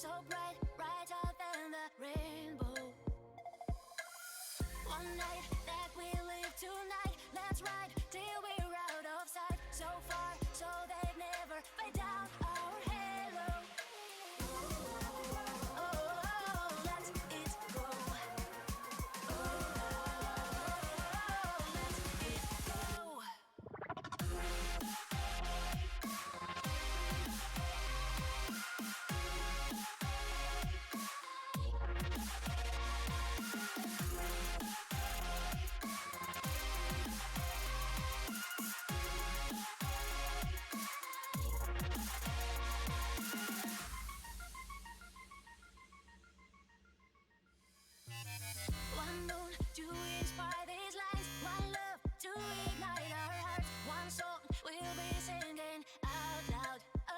so bright, brighter than the rainbow. One night that we live tonight, let's ride till we're out of sight. So far, so they never fade down our halo. Oh, let it go. Oh, let it go. One moon to inspire these lines, one love to ignite our hearts, one song we'll be singing out loud. Oh,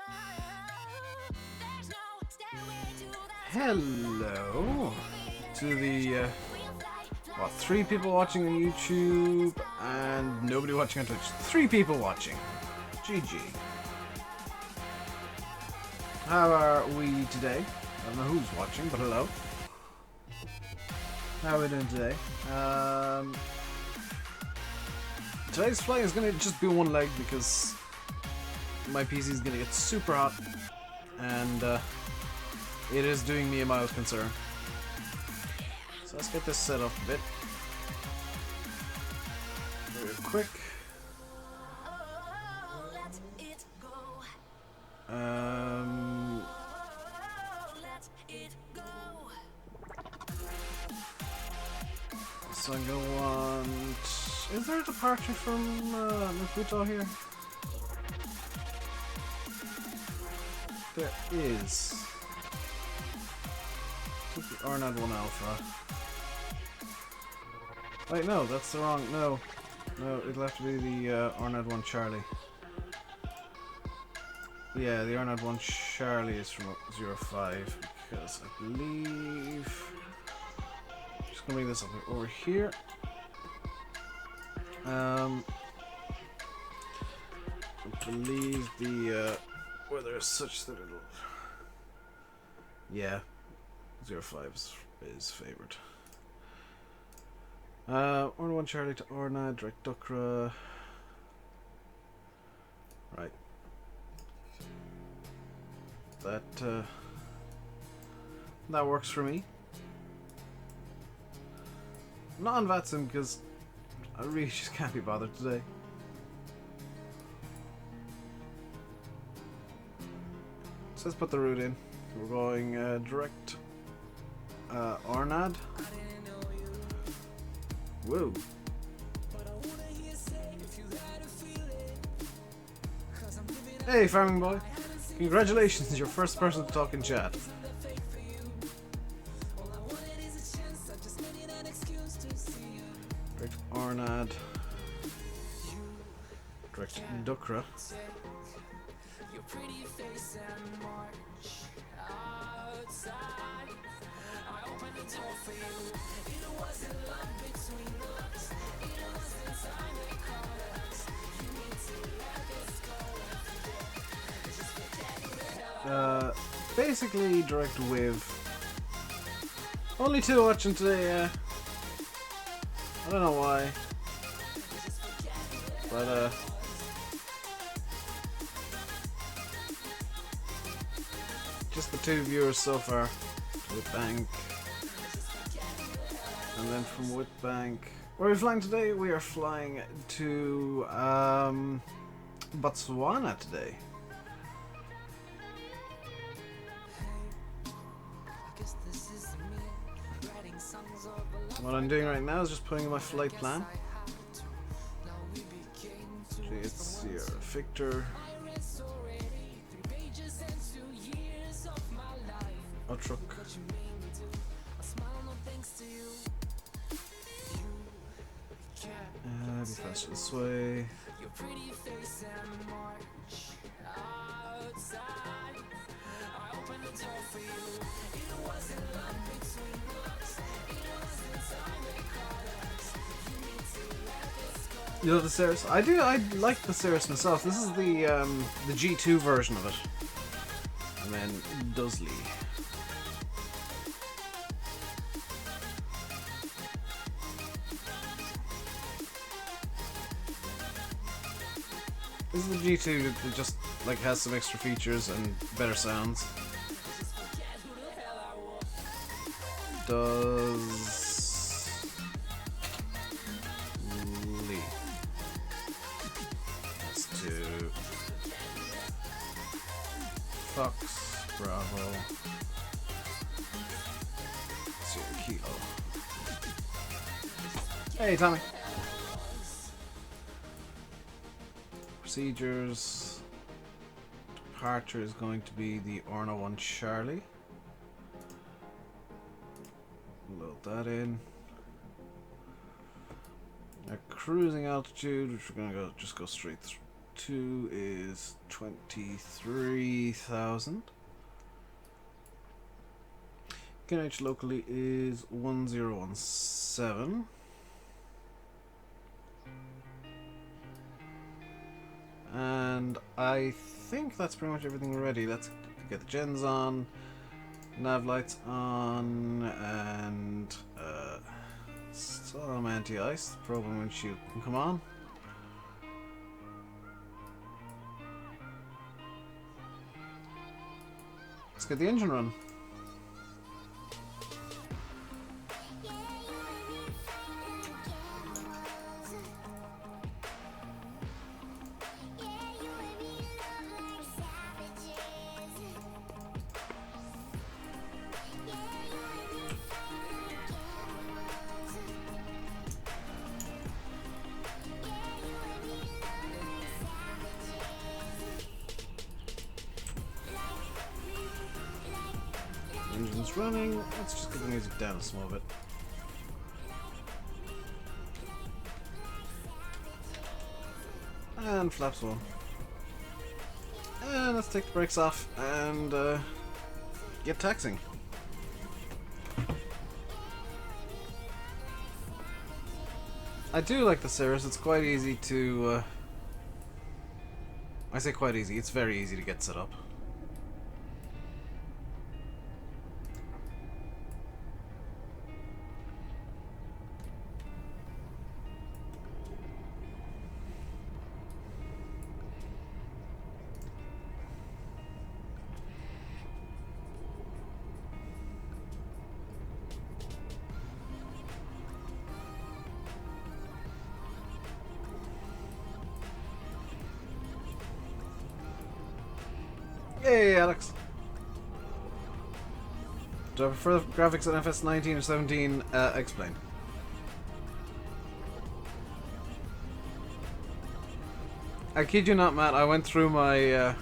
there's no stairway to the Hello to the 3 people watching on YouTube and nobody watching on Twitch. 3 people watching. GG. How are we today? I don't know who's watching, but hello. How are we doing today? Today's flight is gonna just be one leg because my PC is gonna get super hot and it is doing me a mild concern. So let's get this set up a bit. Very quick. So I'm gonna want... Is there a departure from Maputo here? There is. Took the Arnad 1 Alpha. Wait, no, that's the wrong... No, it'll have to be the Arnad 1 Charlie. Yeah, the Arnad 1 Charlie is from 05 because I believe... Just gonna bring this up over here. I believe the where there's such that it'll. Yeah, 05 is favored. Orna 1 Charlie to Orna, direct Dukra. Right. That works for me. I'm not on Vatsim because I really just can't be bothered today. So let's put the route in. We're going direct Arnad. Whoa. Hey, farming boy. Congratulations, you're your first person to talk in chat. Direct Arnad. Direct Dukra. Basically direct with only 2 watching today, I don't know why, but just the 2 viewers so far. Whitbank, and then from Whitbank, where are we flying today? We are flying to Botswana today. What I'm doing right now is just putting in my flight plan. It's Sierra Victor. Truck. Be faster this way. You know the Cirrus? I do. I like the Cirrus myself. This is the G2 version of it. And then Dudley. This is the G2 that just like has some extra features and better sounds. Does Lee. Let's do Fox, Bravo, Sierra Kilo. Hey, Tommy. Procedures. Departure is going to be the Orna 1 Charlie. Load that in. Our cruising altitude, which we're gonna just go straight to, is 23,000. KNH locally is 1017. And I think that's pretty much everything ready. Let's get the gens on, nav lights on, and some anti-ice. Probe and windshield can come on. Let's get the engine run. Engine's running. Let's just get the music down a small bit. And flaps on. And let's take the brakes off and get taxiing. I do like the Cirrus. It's quite easy to... I say quite easy. It's very easy to get set up. Hey, Alex. Do I prefer graphics on FS19 or 17? Explain. I kid you not, Matt. I went through my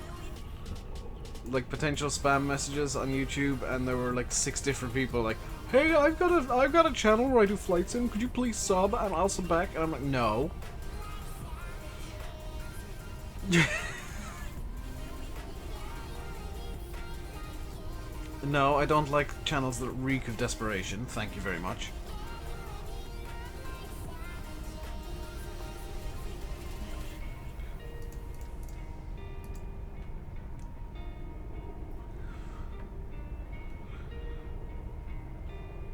like potential spam messages on YouTube, and there were like 6 different people like, "Hey, I've got a channel where I do flight sim. Could you please sub?" And I'll sub back, and I'm like, no. No, I don't like channels that reek of desperation. Thank you very much.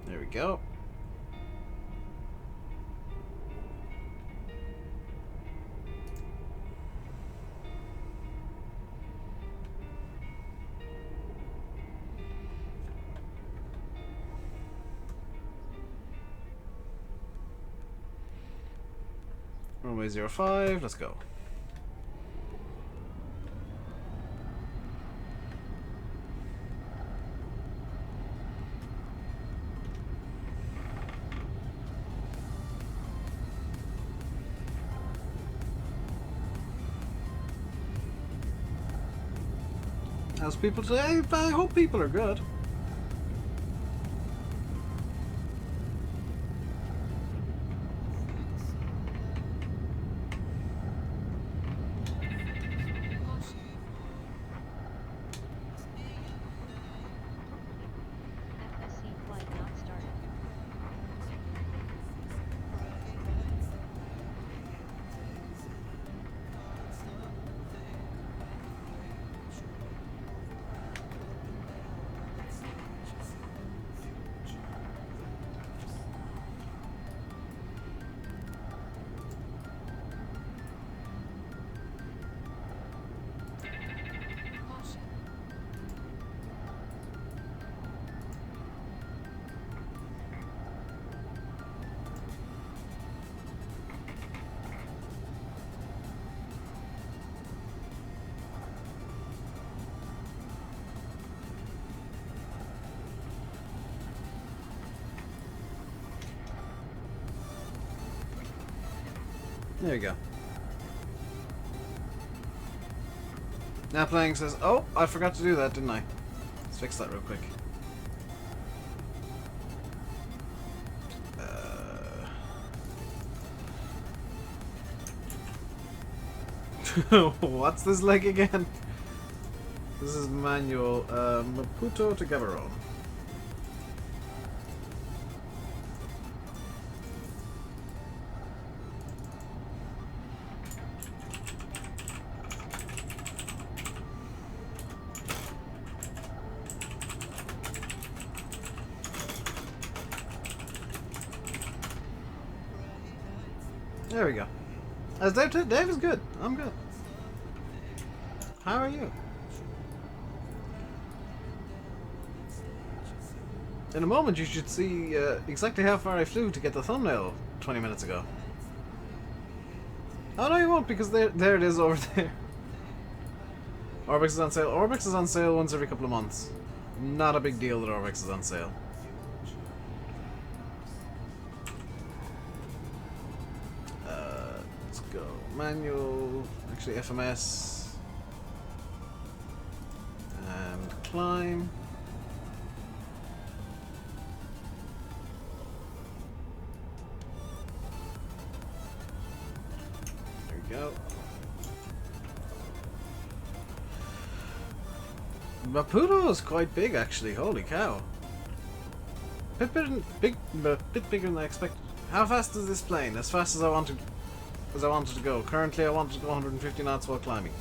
There we go. Runway 05, let's go. How's people today? I hope people are good. There you go. Now playing says, oh, I forgot to do that, didn't I? Let's fix that real quick. What's this leg again? This is manual. Maputo-Gaborone. There we go. As Dave is good. I'm good. How are you? In a moment you should see exactly how far I flew to get the thumbnail 20 minutes ago. Oh no, you won't, because there it is over there. Orbix is on sale. Orbix is on sale once every couple of months. Not a big deal that Orbix is on sale. Let's go. Manual. Actually, FMS. And climb. There we go. Maputo is quite big, actually. Holy cow! Bit bigger than I expected. How fast is this plane? As fast as I wanted to go. Currently, I wanted to go 150 knots while climbing.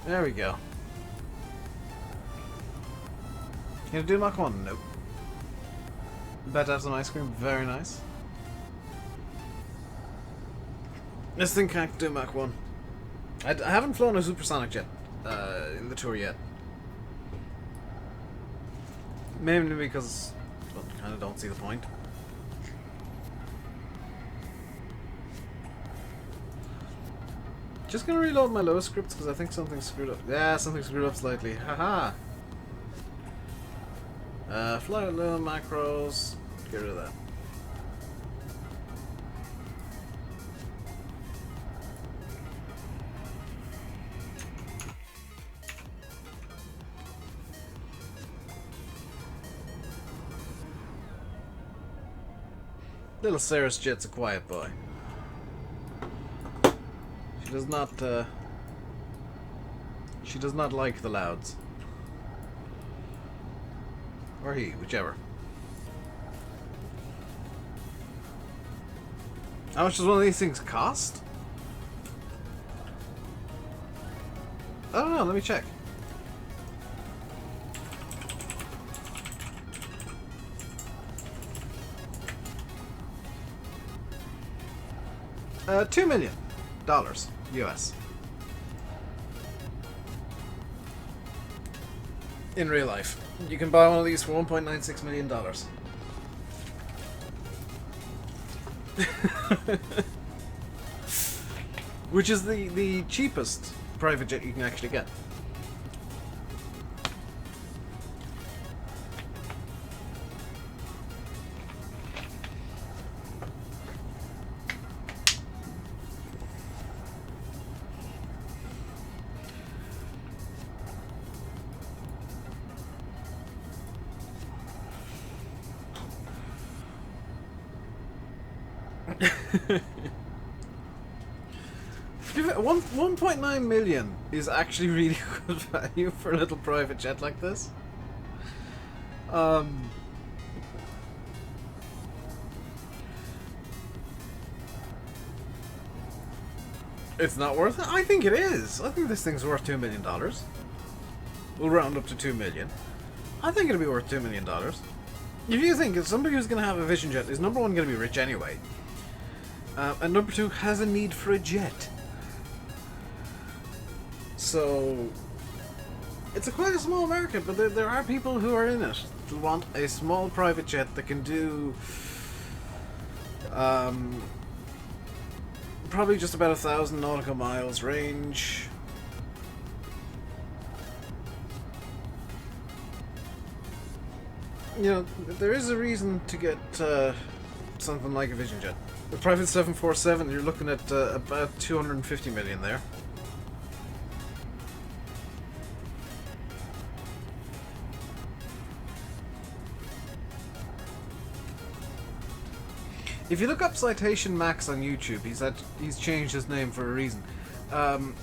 There we go. Gonna do Mach 1? Nope. Bet to have some ice cream. Very nice. This thing can't do Mach 1. I haven't flown a supersonic jet in the tour yet. Mainly because, well, I kind of don't see the point. Just gonna reload my lowest scripts because I think something screwed up. Yeah, something screwed up slightly. Haha. Fly with little macros. Get rid of that. Little Cirrus Jet's a quiet boy. She does not like the louds. Or he, whichever. How much does one of these things cost? I don't know, let me check. $2 million US. In real life. You can buy one of these for $1.96 million. Which is the cheapest private jet you can actually get. $1.9 million is actually really good value for a little private jet like this. It's not worth it? I think it is. I think this thing's worth $2 million. We'll round up to $2 million. I think it'll be worth $2 million. If you think, if somebody who's going to have a VisionJet is number one going to be rich anyway, and number two has a need for a jet. So it's quite a small market, but there are people who are in it who want a small private jet that can do probably just about 1,000 nautical miles range. You know, there is a reason to get something like a VisionJet. The private 747, you're looking at about 250 million there. If you look up Citation Max on YouTube, he's changed his name for a reason.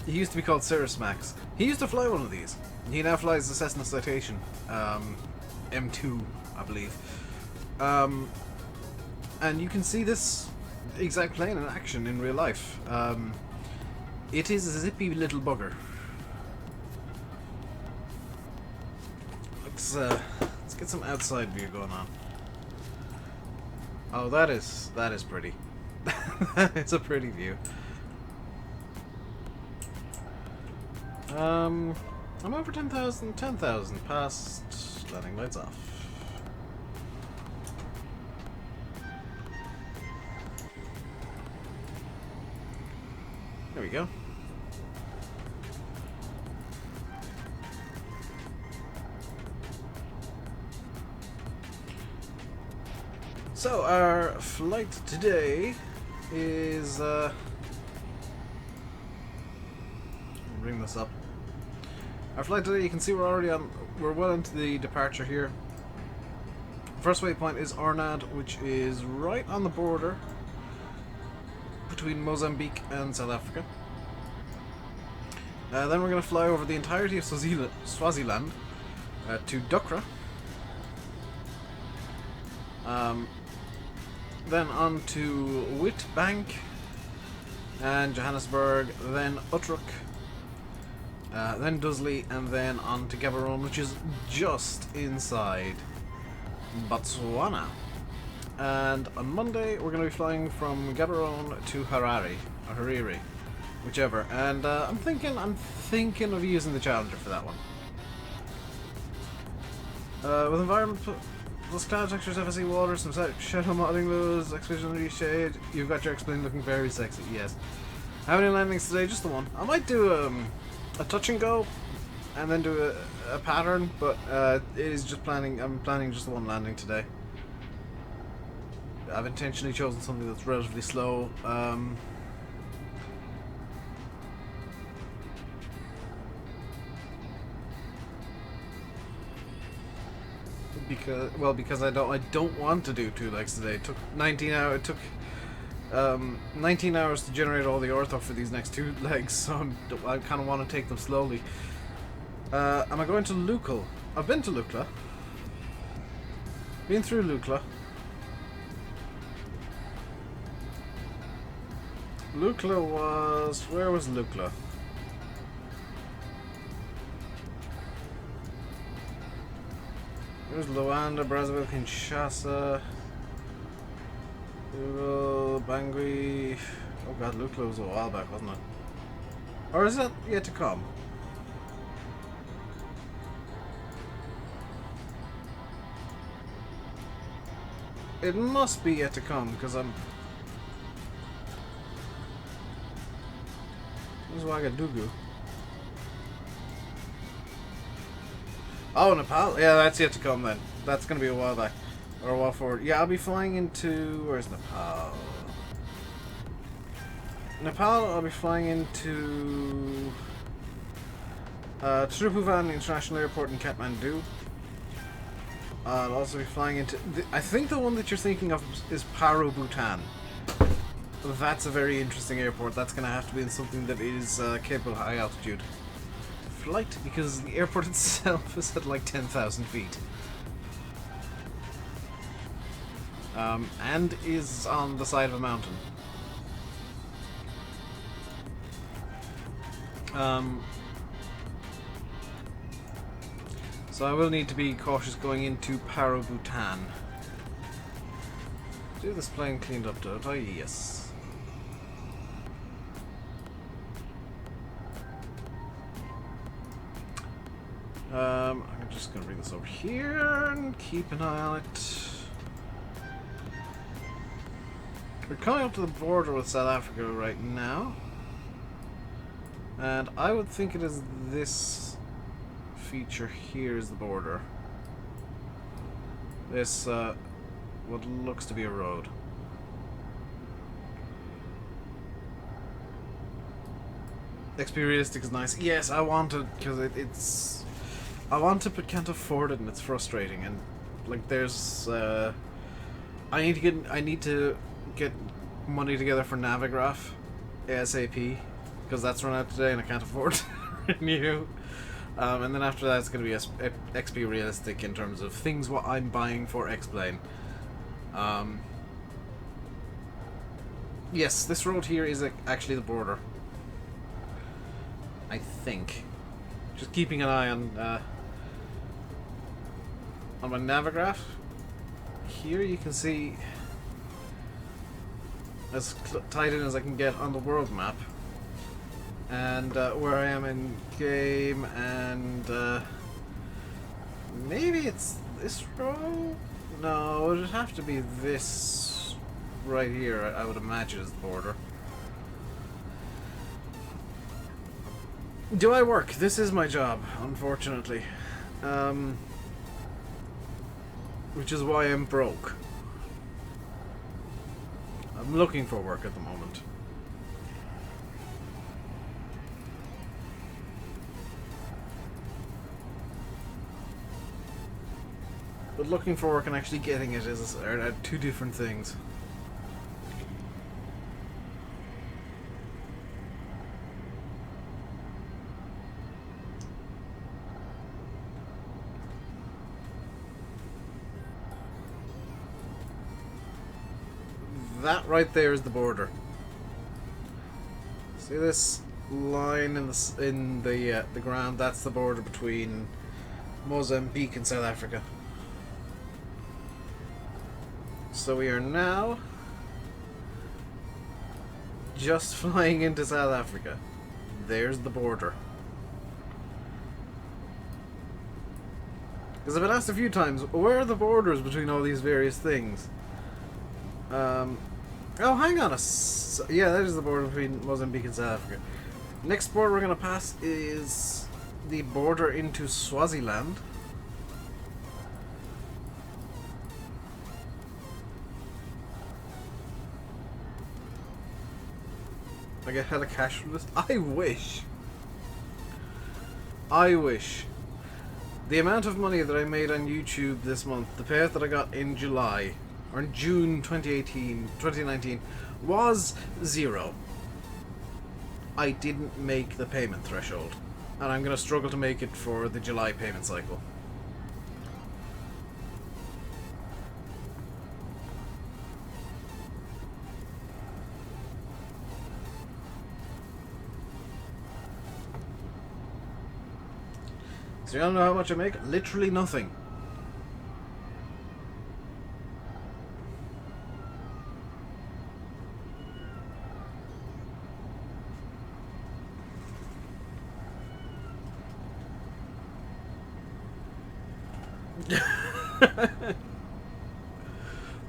He used to be called Cirrus Max. He used to fly one of these. He now flies the Cessna Citation M2, I believe. And you can see this exact plane in action in real life. It is a zippy little bugger. Let's get some outside view going on. Oh, that is pretty. It's a pretty view. I'm over 10,000, past landing lights off. There we go. So our flight today is bring this up. Our flight today, you can see we're well into the departure here. First waypoint is Ornad, which is right on the border between Mozambique and South Africa. Then we're going to fly over the entirety of Swaziland to Dukra. Then on to Witbank and Johannesburg, then Utrecht, then Dudley, and then on to Gaborone, which is just inside Botswana. And on Monday we're going to be flying from Gaborone to Harare, whichever. And I'm thinking of using the Challenger for that one. With environment plus cloud textures, FSC water, some shadow modeling loads, expeditionary shade. You've got your X-plane looking very sexy. Yes. How many landings today? Just the one. I might do a touch and go, and then do a pattern, but it is just planning. I'm planning just the one landing today. I've intentionally chosen something that's relatively slow. Because I don't want to do 2 legs today. It took 19 hours. It took 19 hours to generate all the ortho for these next 2 legs, so I kind of want to take them slowly. Am I going to Lukla? I've been to Lukla. Been through Lukla. Lukla was... Where was Lukla? There's Luanda, Brazzaville, Kinshasa, Google, Bangui. Oh god, Lukla was a while back, wasn't it? Or is that yet to come? It must be yet to come, because I'm... This is Ouagadougou. Oh, Nepal? Yeah, that's yet to come then. That's going to be a while back. Or a while forward. Yeah, I'll be flying into... Where's Nepal? Nepal, I'll be flying into... Tribhuvan International Airport in Kathmandu. I'll also be flying into... I think the one that you're thinking of is Paro, Bhutan. That's a very interesting airport. That's going to have to be in something that is capable of high altitude flight, because the airport itself is at like 10,000 feet. And is on the side of a mountain. So I will need to be cautious going into Paro, Bhutan. Do this plane cleaned up, don't I? Yes. I'm just going to bring this over here and keep an eye on it. We're coming up to the border with South Africa right now. And I would think it is this feature here is the border. This, what looks to be a road. XP realistic is nice. Yes, I want it because it's. I want it but can't afford it, and it's frustrating. And like, there's. I need to get money together for Navigraph ASAP because that's run out today, and I can't afford to renew. And then after that, it's going to be XP realistic in terms of things what I'm buying for X-Plane. Yes, this road here is actually the border. I think. Just keeping an eye on my Navigraph. Here you can see as tight in as I can get on the world map. And where I am in game, and maybe it's this row? No, it would have to be this right here, I would imagine is the border. Do I work? This is my job, unfortunately. Which is why I'm broke. I'm looking for work at the moment. But looking for work and actually getting it are two different things. That right there is the border. See this line in the ground? That's the border between Mozambique and South Africa. So we are now just flying into South Africa. There's the border. Because I've been asked a few times, where are the borders between all these various things? Oh, hang on yeah, that is the border between Mozambique and South Africa. Next border we're going to pass is the border into Swaziland. I get hella cash from this. I wish. I wish. The amount of money that I made on YouTube this month, the payout that I got in July, or in June 2019, was 0. I didn't make the payment threshold, and I'm going to struggle to make it for the July payment cycle. So you don't know how much I make? Literally nothing.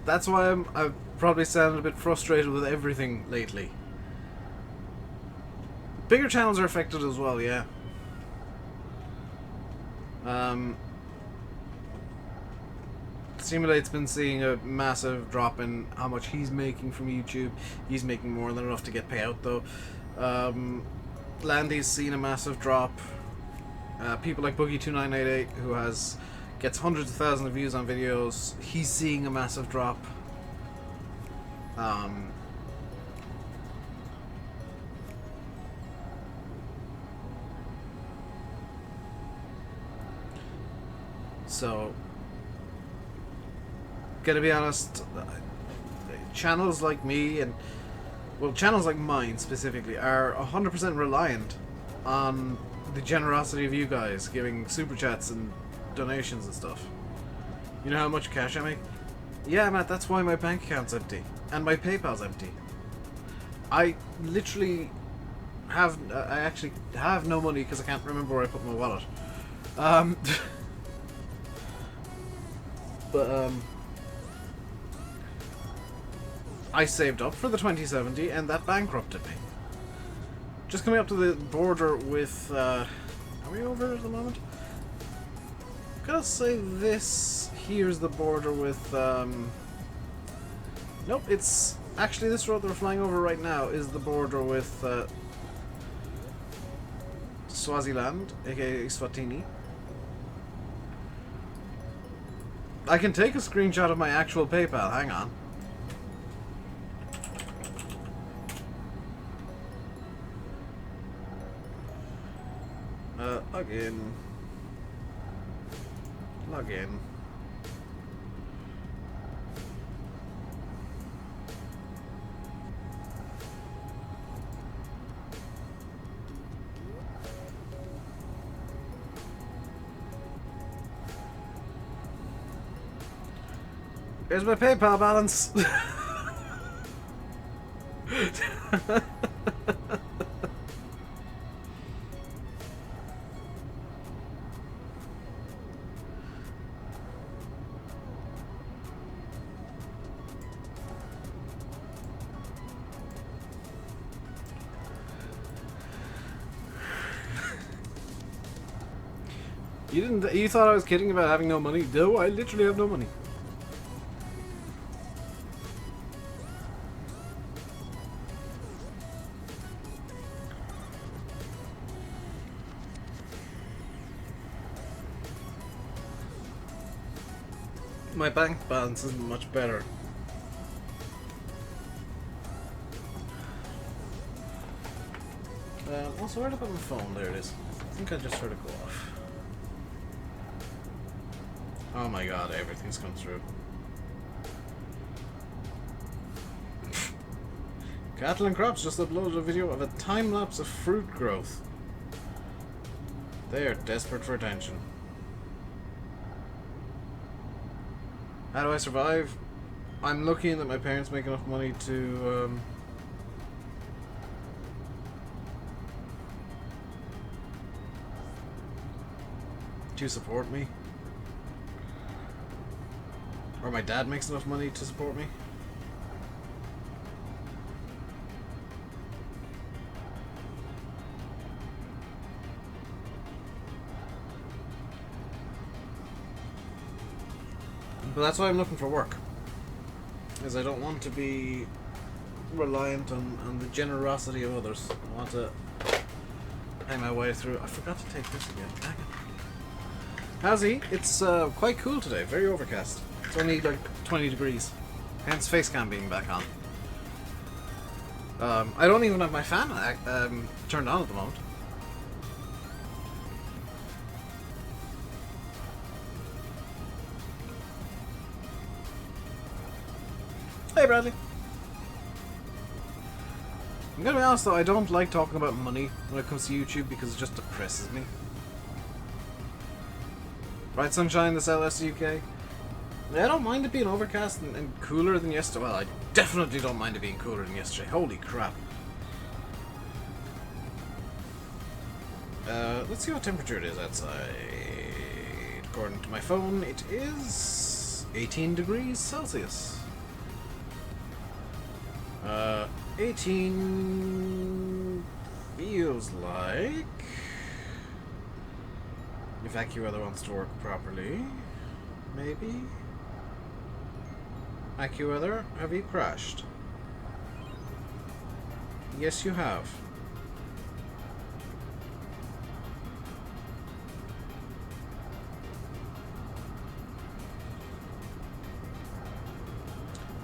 That's why I've probably sounded a bit frustrated with everything lately. Bigger channels are affected as well, yeah. Simulate's been seeing a massive drop in how much he's making from YouTube. He's making more than enough to get payout though. Landy's seen a massive drop. People like Boogie2988, who gets hundreds of thousands of views on videos, he's seeing a massive drop. So, gotta be honest, channels like me and, well, channels like mine specifically are 100% reliant on the generosity of you guys giving super chats and donations and stuff. You know how much cash I make? Yeah, Matt, that's why my bank account's empty and my PayPal's empty. I literally I actually have no money because I can't remember where I put my wallet. But I saved up for the 2070 and that bankrupted me. Just coming up to the border with... are we over at the moment? Gotta say this here's the border with... Nope, it's... Actually, this road that we're flying over right now is the border with Swaziland, aka Swatini. I can take a screenshot of my actual PayPal, hang on. Log in. Log in. Here's my PayPal balance. You thought I was kidding about having no money? No, I literally have no money. My bank balance isn't much better. Also, where did I put my phone? There it is. I think I just heard it go off. Oh my god, everything's come through. Cattle and Crops just uploaded a video of a time-lapse of fruit growth. They are desperate for attention. How do I survive? I'm lucky that my parents make enough money to support me. Or my dad makes enough money to support me. But that's why I'm looking for work. Because I don't want to be reliant on the generosity of others. I want to pay my way through. I forgot to take this again. Dang it. How's he? It's quite cool today. Very overcast. It's only like 20 degrees. Hence face cam being back on. I don't even have my fan turned on at the moment. Hey Bradley. I'm gonna be honest though, I don't like talking about money when it comes to YouTube because it just depresses me. Right, Sunshine, this LS UK. I don't mind it being overcast and cooler than yesterday. Well, I definitely don't mind it being cooler than yesterday. Holy crap. Let's see what temperature it is outside. According to my phone, it is 18 degrees Celsius. 18 feels like... if AccuWeather wants to work properly, maybe? AccuWeather, have you crashed? Yes, you have.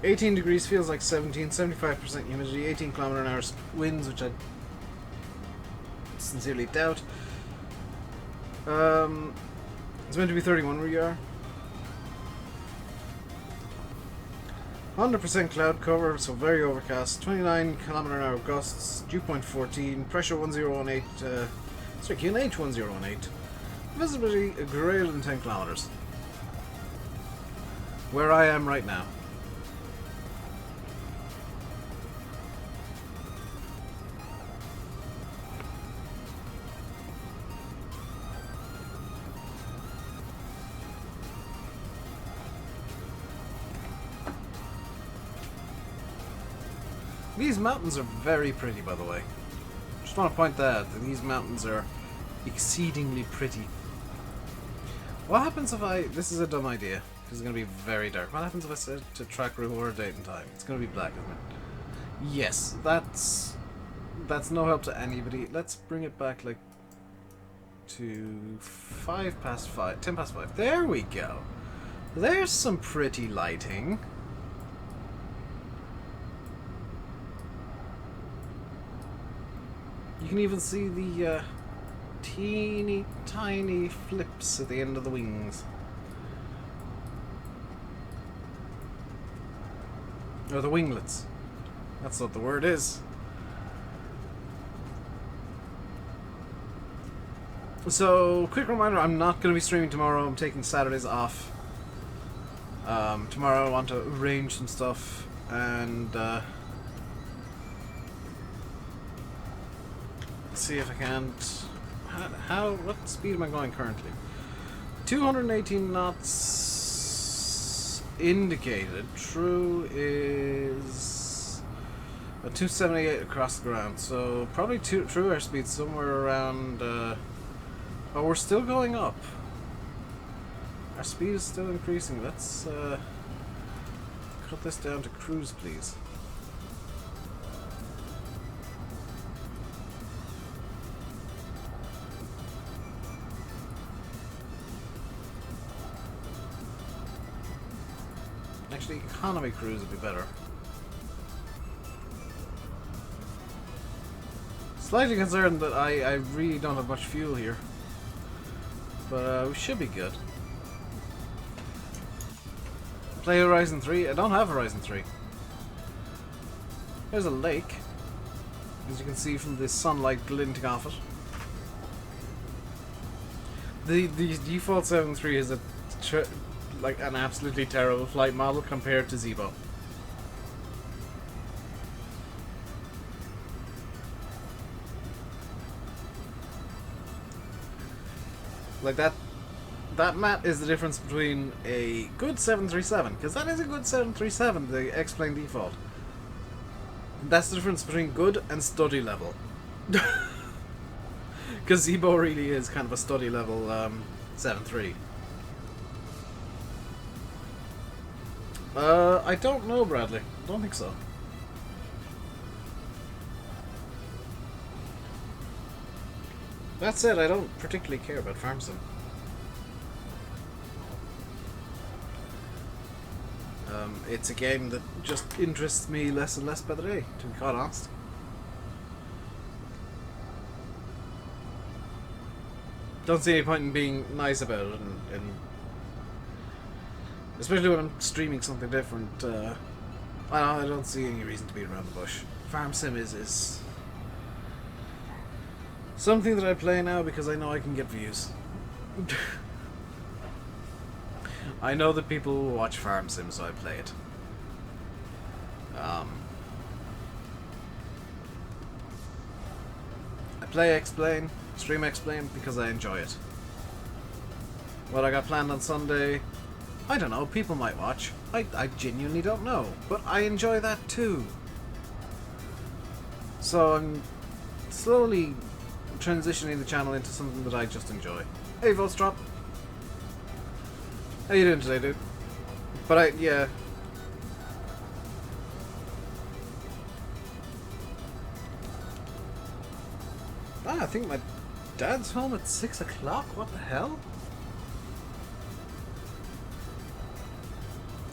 $18 degrees feels like 17, 75% humidity, 18 km/h winds, which I sincerely doubt. It's meant to be 31 where you are. 100% cloud cover, so very overcast. 29 km/h gusts, dew point 14, pressure 1018, sorry, QNH 1018. Visibility greater than 10 kilometers. Where I am right now. These mountains are very pretty, by the way. Just want to point that out, that these mountains are exceedingly pretty. What happens if I... This is a dumb idea, because it's going to be very dark. What happens if I set to track reward date and time? It's going to be black, isn't it? Yes, that's no help to anybody. Let's bring it back, like, to 5 past 5. 10 past 5. There we go. There's some pretty lighting. You can even see the teeny tiny flips at the end of the wings. Or the winglets. That's what the word is. So, quick reminder, I'm not going to be streaming tomorrow. I'm taking Saturdays off. Tomorrow I want to arrange some stuff and see if I can't... what speed am I going currently? 218 knots indicated. True is 278 across the ground. So probably true airspeed somewhere around... oh, we're still going up. Our speed is still increasing. Let's cut this down to cruise, please. Actually, economy cruise would be better. Slightly concerned that I really don't have much fuel here. But we should be good. Play Horizon 3? I don't have Horizon 3. There's a lake, as you can see from the sunlight glinting off it. The default 7.3 is like an absolutely terrible flight model compared to Zebo. Like that map is the difference between a good 737, because that is a good 737, the X-Plane default. That's the difference between good and study level. Because Zebo really is kind of a study level 7.3. I don't know, Bradley. I don't think so. That said, I don't particularly care about Farm Sim. It's a game that just interests me less and less by the day, to be quite honest. Don't see any point in being nice about it, and especially when I'm streaming something different. I don't see any reason to beat around the bush. Farm Sim is something that I play now because I know I can get views. I know that people will watch Farm Sim, so I play it. I play X-Plane, stream X-Plane because I enjoy it. What I got planned on Sunday, I don't know, people might watch. I genuinely don't know, but I enjoy that too. So I'm slowly transitioning the channel into something that I just enjoy. Hey, Volstrop. How you doing today, dude? But yeah. I think my dad's home at 6 o'clock? What the hell?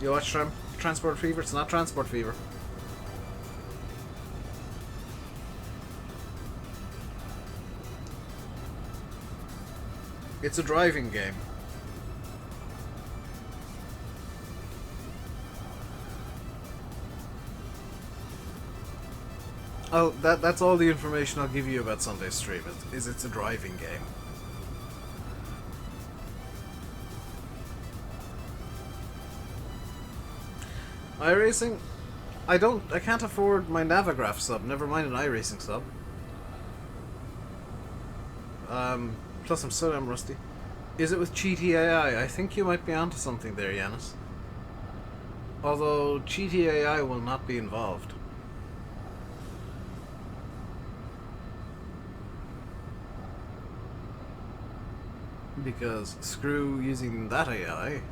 You watch Transport Fever? It's not Transport Fever. It's a driving game. Oh, that's all the information I'll give you about Sunday's stream, is it's a driving game. iRacing? I can't afford my Navigraph sub, never mind an iRacing sub. Plus I'm so damn rusty. Is it with Cheaty AI? I think you might be onto something there, Yanis. Although Cheaty AI will not be involved. Because screw using that AI.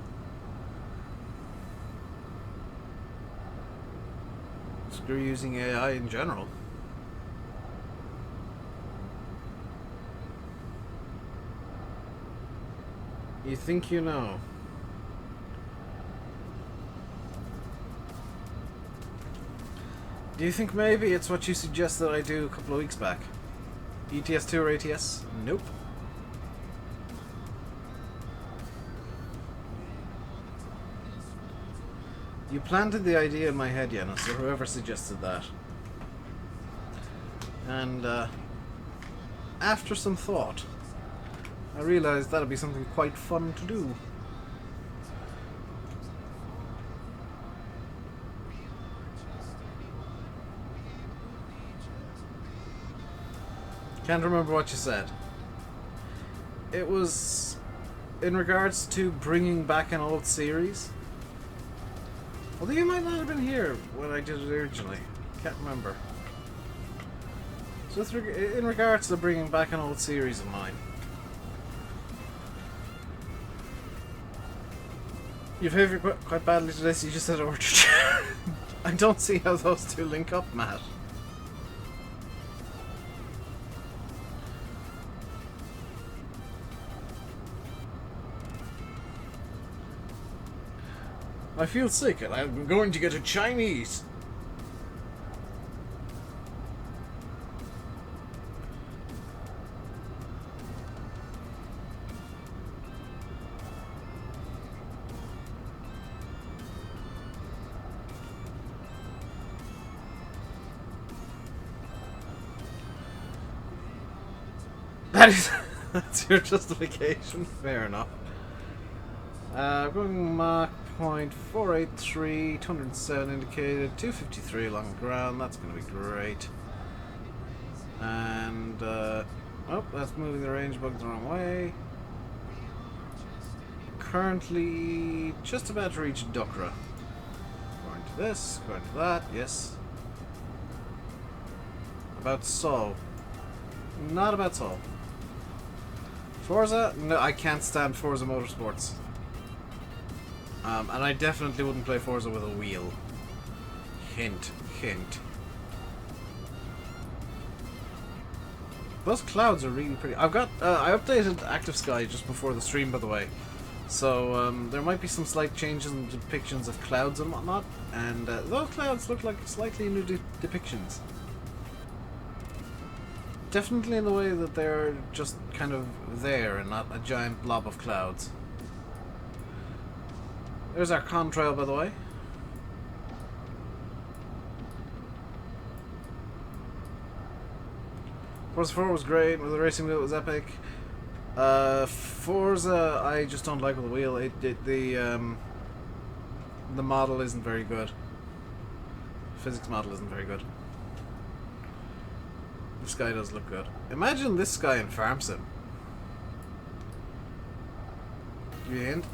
Screw using AI in general. You think you know? Do you think maybe it's what you suggested I do a couple of weeks back? ETS2 or ATS? Nope. You planted the idea in my head, Yennis, or whoever suggested that. And after some thought, I realized that'd be something quite fun to do. Can't remember what you said. It was in regards to bringing back an old series. Although you might not have been here when I did it originally. Can't remember. So in regards to bringing back an old series of mine. Your favourite quite badly today, so you just said Orchard. I don't see how those two link up, Matt. I feel sick and I'm going to get a Chinese. That's your justification. Fair enough. Going Mach point 483, 207 indicated, 253 along the ground. That's going to be great. And oh, that's moving the range bug the wrong way. Currently just about to reach Dukra. Going to this, going to that. Yes. About so. Not about so. Forza? No, I can't stand Forza Motorsports. And I definitely wouldn't play Forza with a wheel. Hint, hint. Those clouds are really pretty. I've got, I updated Active Sky just before the stream, by the way. So, there might be some slight changes in depictions of clouds and whatnot. And those clouds look like slightly new depictions. Definitely in the way that they're just kind of there and not a giant blob of clouds. There's our contrail, by the way. Forza 4 was great, with the racing wheel it was epic. Forza, I just don't like with the wheel. The model isn't very good. The physics model isn't very good. This guy does look good. Imagine this guy in Farm Sim. Give you a hint?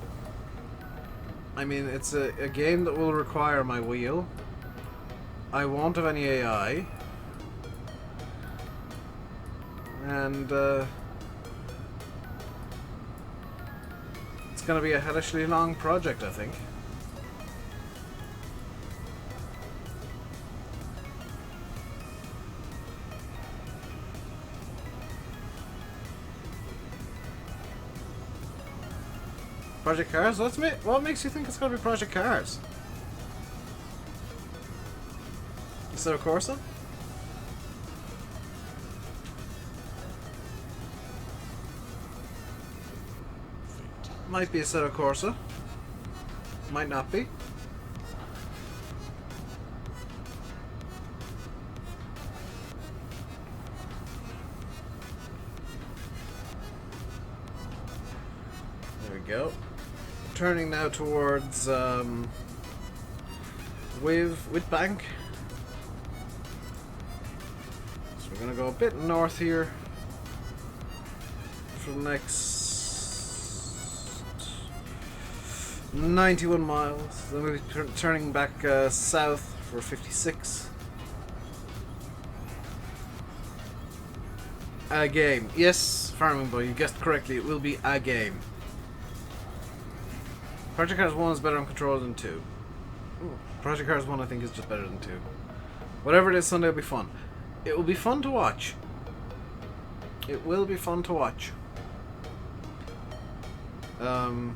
I mean, it's a game that will require my wheel. I won't have any AI. And, it's gonna be a hellishly long project, I think. Project Cars? What makes you think it's going to be Project Cars? Instead of Corsa? Might be a set of Corsa. Might not be. There we go. Turning now towards Whitbank. So we're gonna go a bit north here for the next 91 miles. Then we'll be turning back south for 56. A game. Yes, Farming Boy, you guessed correctly. It will be a game. Project Cars 1 is better on controller than 2. Ooh, Project Cars 1 I think is just better than 2. Whatever it is, Sunday will be fun. It will be fun to watch. It will be fun to watch. Now,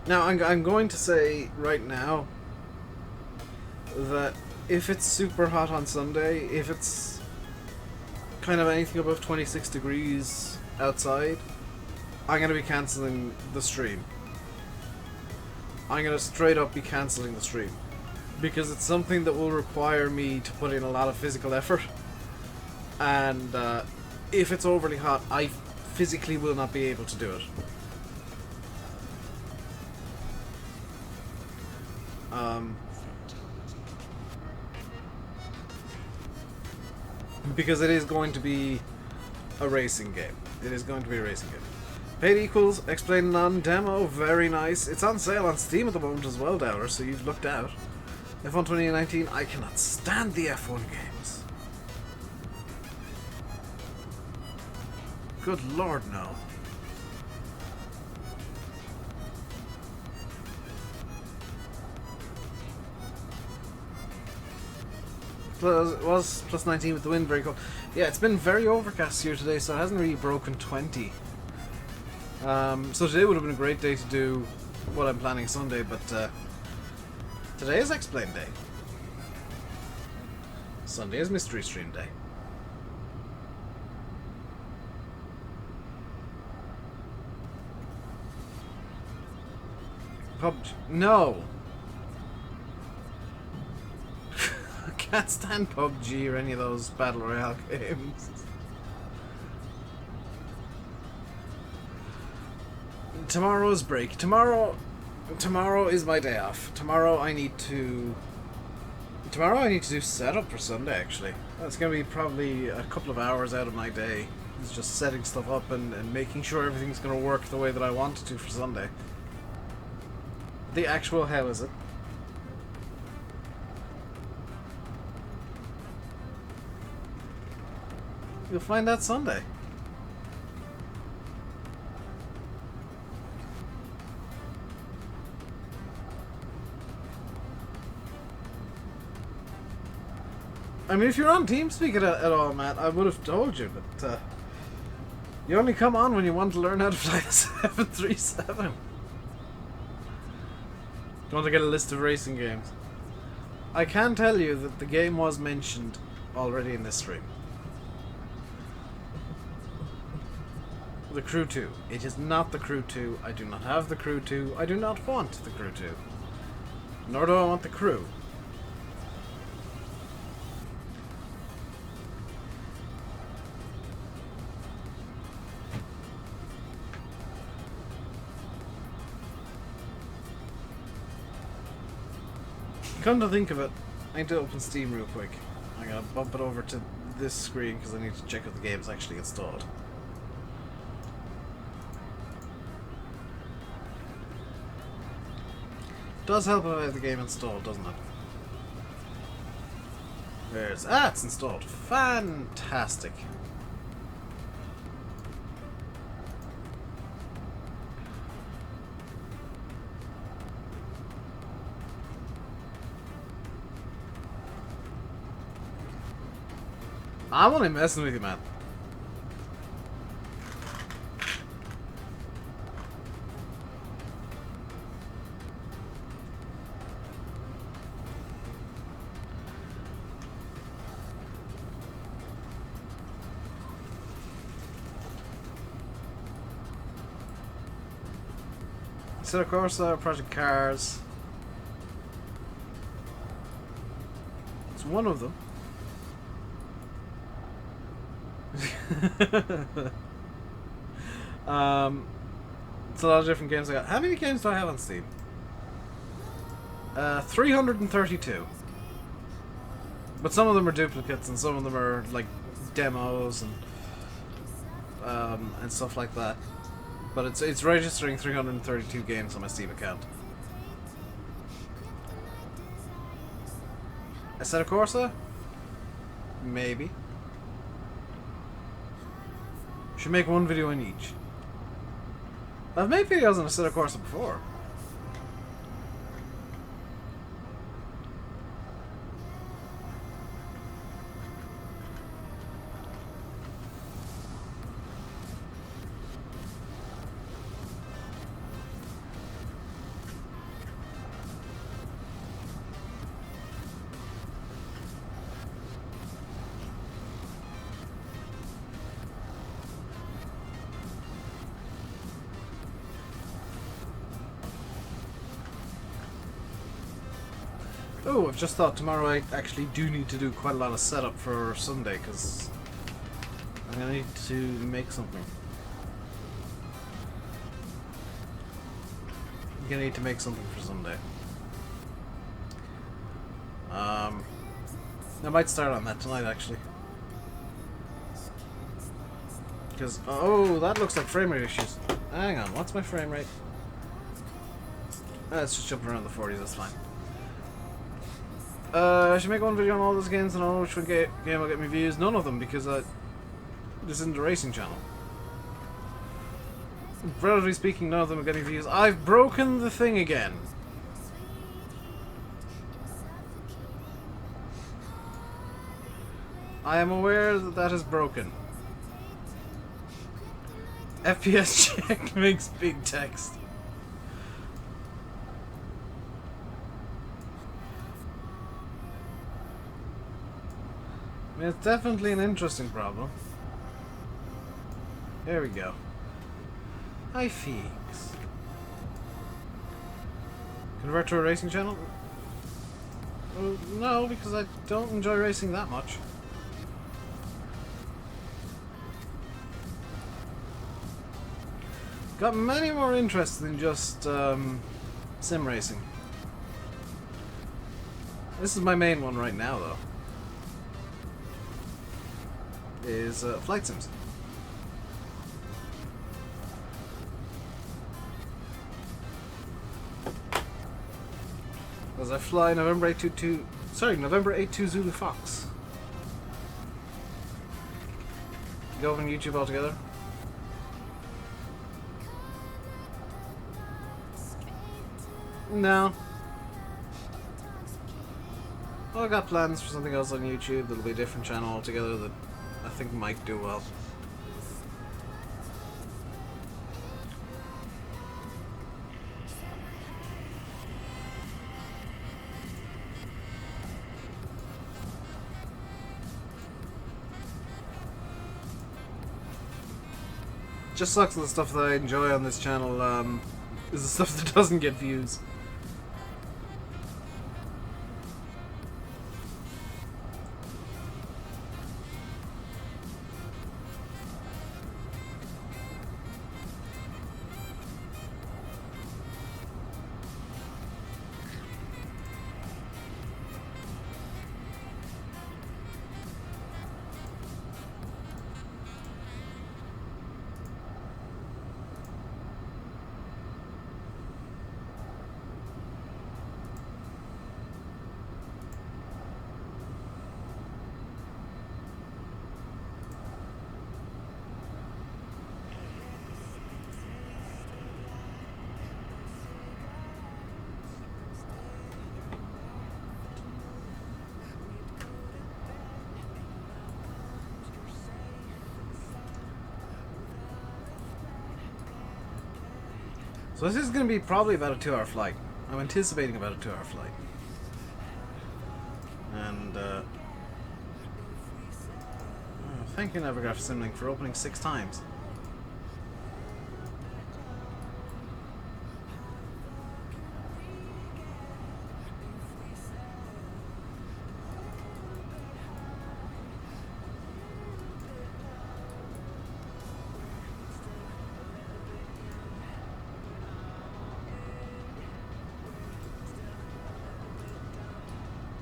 I'm going to say right now that if it's super hot on Sunday, if it's kind of anything above 26 degrees outside, I'm going to be cancelling the stream. I'm going to straight up be cancelling the stream. Because it's something that will require me to put in a lot of physical effort. And if it's overly hot, I physically will not be able to do it. Because it is going to be a racing game. It is going to be a racing game. Paid equals, explained non-demo, very nice. It's on sale on Steam at the moment as well, Dowler, so you've looked out. F1 2019, I cannot stand the F1 games. Good lord, no. It was plus 19 with the wind, very cool. Yeah, it's been very overcast here today, so it hasn't really broken 20. So today would have been a great day to do what I'm planning Sunday, but today is Explain Day. Sunday is Mystery Stream Day. PUBG. No! I can't stand PUBG or any of those Battle Royale games. Tomorrow's break. Tomorrow is my day off. Tomorrow I need to do setup for Sunday, actually. That's going to be probably a couple of hours out of my day. It's just setting stuff up and making sure everything's going to work the way that I want it to for Sunday. The actual hell is it? You'll find out Sunday. I mean, if you're on TeamSpeak at all, Matt, I would have told you, but you only come on when you want to learn how to fly the 737. You want to get a list of racing games. I can tell you that the game was mentioned already in this stream. The Crew 2. It is not the Crew 2. I do not have the Crew 2. I do not want the Crew 2. Nor do I want the Crew. Come to think of it, I need to open Steam real quick. I'm gonna bump it over to this screen because I need to check if the game's actually installed. Does help if I have the game installed, doesn't it? It's installed. Fantastic. I'm only messing with you, man. So of course, Project Cars. It's one of them. It's a lot of different games I got. How many games do I have on Steam? 332. But some of them are duplicates and some of them are like demos and stuff like that. But it's registering 332 games on my Steam account. Assetto Corsa? Maybe. Should make one video in each. I've made videos on Assetto Corsa before. Oh, I've just thought tomorrow I actually do need to do quite a lot of setup for Sunday, because I'm going to need to make something. I'm going to need to make something for Sunday. I might start on that tonight, actually. Because, oh, that looks like frame rate issues. Hang on, what's my frame rate? It's just jumping around the 40s, that's fine. I should make one video on all those games and I don't know which one game will get me views. None of them, because this isn't the racing channel. Relatively speaking, none of them are getting views. I've broken the thing again. I am aware that that is broken. FPS check makes big text. I mean, it's definitely an interesting problem. There we go. Hi, Feeks. Convert to a racing channel? Well, no, because I don't enjoy racing that much. Got many more interests than just sim racing. This is my main one right now, though. Is flight sims. As I fly November 82 Zulu Fox. Go on YouTube altogether. No. Well, I got plans for something else on YouTube that'll be a different channel altogether that I think might do well. Just sucks that the stuff that I enjoy on this channel is the stuff that doesn't get views. So this is going to be probably about a 2-hour flight. I'm anticipating about a 2-hour flight. And, thank you, Nevergraph Simlink, for opening 6 times.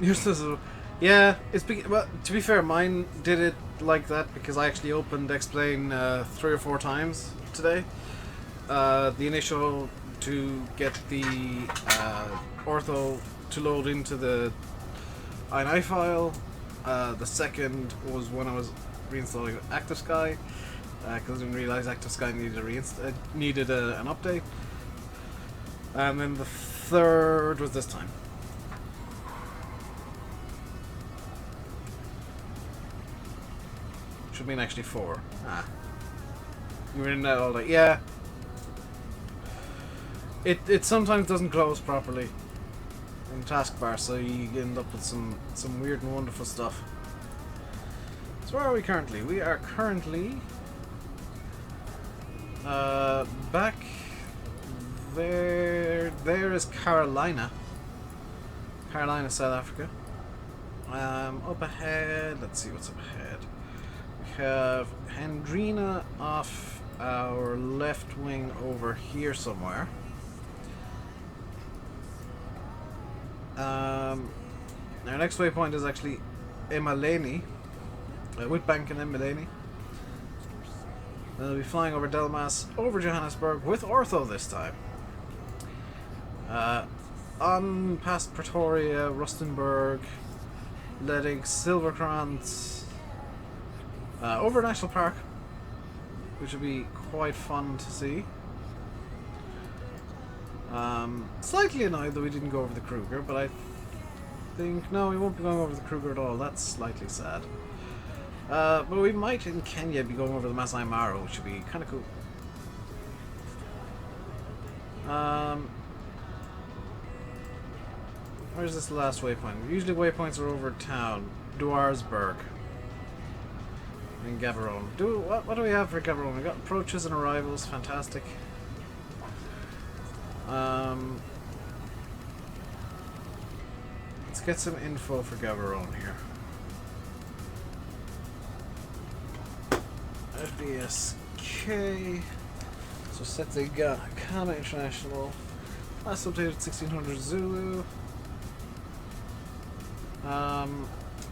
Yours is, yeah, well, to be fair, mine did it like that because I actually opened Explain 3 or 4 times today. The initial to get the ortho to load into the INI file. The second was when I was reinstalling ActiveSky. because I didn't realize Active Sky needed an update. And then the third was this time. Should mean actually 4. You were in that all day. Yeah. It sometimes doesn't close properly in the taskbar, so you end up with some weird and wonderful stuff. So where are we currently? We are currently back there. There is Carolina, South Africa. Up ahead, let's see what's up ahead. We have Hendrina off our left wing over here somewhere. Our next waypoint is actually Emaleni, Witbank and Emaleni. Then we'll be flying over Delmas, over Johannesburg with ortho this time. On past Pretoria, Rustenburg, Ledig, Silverkrantz, over National Park, which will be quite fun to see. Slightly annoyed that we didn't go over the Kruger, but I think, no, we won't be going over the Kruger at all. That's slightly sad. But we might in Kenya be going over the Masai Mara, which would be kind of cool. Where's this last waypoint? Usually waypoints are over town. Dwarsburg. In Gaborone. What do we have for Gaborone? We got approaches and arrivals. Fantastic. Let's get some info for Gaborone here. FDSK. So set the Ghana International. Last updated 1600 Zulu.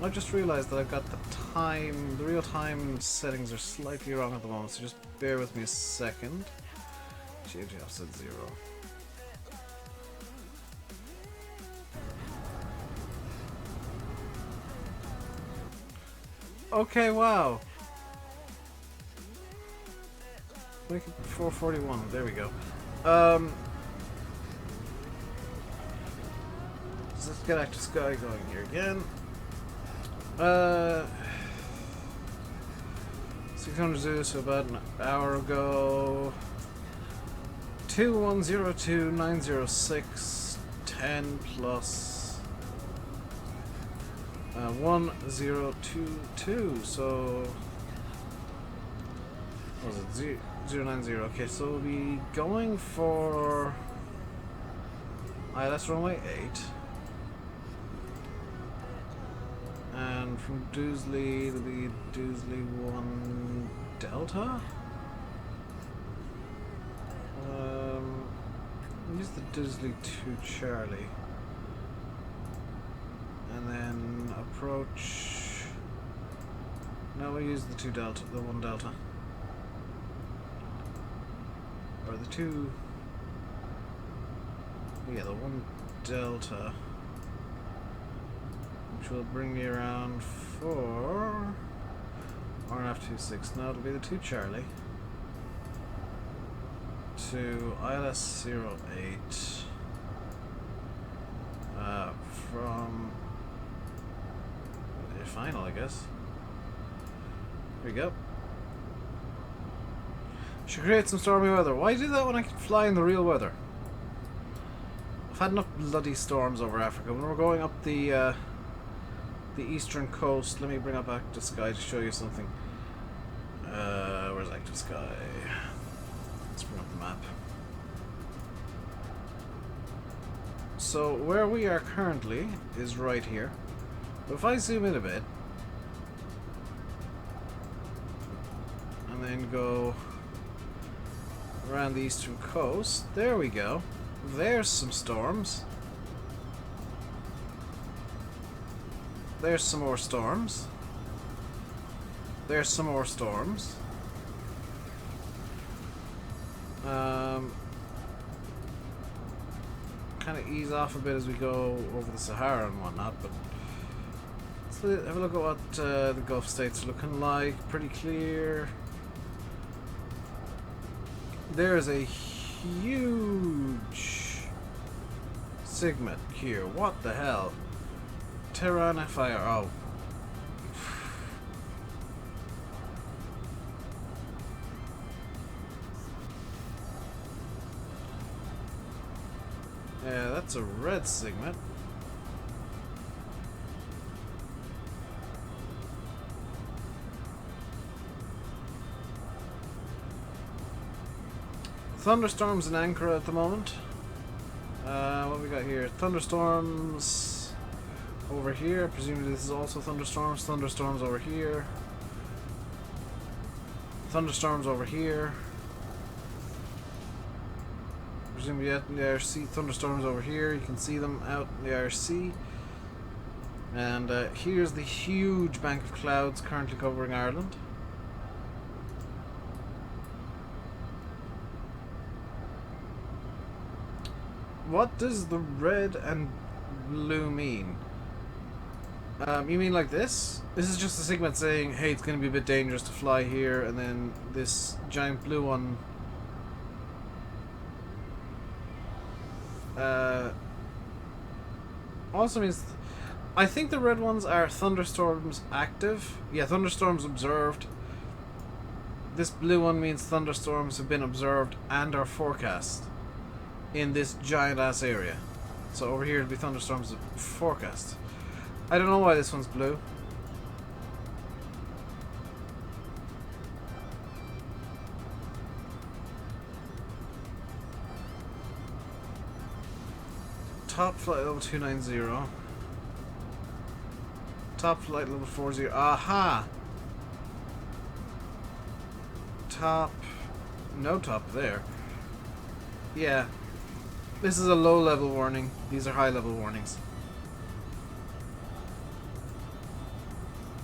I just realized that I've got the real time settings are slightly wrong at the moment, so just bear with me a second. Change offset 0. Okay, wow. Make it 441. There we go. So let's get Active Sky going here again. 600 Zeus, so about an hour ago. 2102906 10 plus 1022. So what was it? 090. Okay, so we'll be going for ILS runway 8. And from Doosley, it'll be Doosley 1 Delta. Use the Doosley 2 Charlie. And then approach. No, we'll use the 2 Delta, the 1 Delta. Or the 2. Yeah, the 1 Delta. Which will bring me around for RNF26. No, it'll be the 2 Charlie to ILS 08 from the final, I guess. Here we go. Should create some stormy weather. Why do that when I can fly in the real weather? I've had enough bloody storms over Africa. When we're going up the eastern coast, let me bring up Active Sky to show you something. Where's Active Sky? Let's bring up the map. So where we are currently is right here. But if I zoom in a bit and then go around the eastern coast, there we go. There's some storms. There's some more storms. There's some more storms. Kind of ease off a bit as we go over the Sahara and whatnot, but let's have a look at what the Gulf states are looking like. Pretty clear. There's a huge Sigma here. What the hell? Tirana fire. Oh. Yeah, that's a red Sigma. Thunderstorms in Ankara at the moment. What we got here? Thunderstorms over here. Presumably this is also thunderstorms. Thunderstorms over here. Thunderstorms over here. Presumably out in the IRC. Thunderstorms over here. You can see them out in the IRC. And here's the huge bank of clouds currently covering Ireland. What does the red and blue mean? You mean like this? This is just a Sigma saying, hey, it's going to be a bit dangerous to fly here, and then this giant blue one also means... I think the red ones are thunderstorms active. Yeah, thunderstorms observed. This blue one means thunderstorms have been observed and are forecast in this giant ass area. So over here it'll be thunderstorms forecast. I don't know why this one's blue. Top flight level 290. Top flight level 40. Aha! Top. No top there. Yeah. This is a low level warning. These are high level warnings.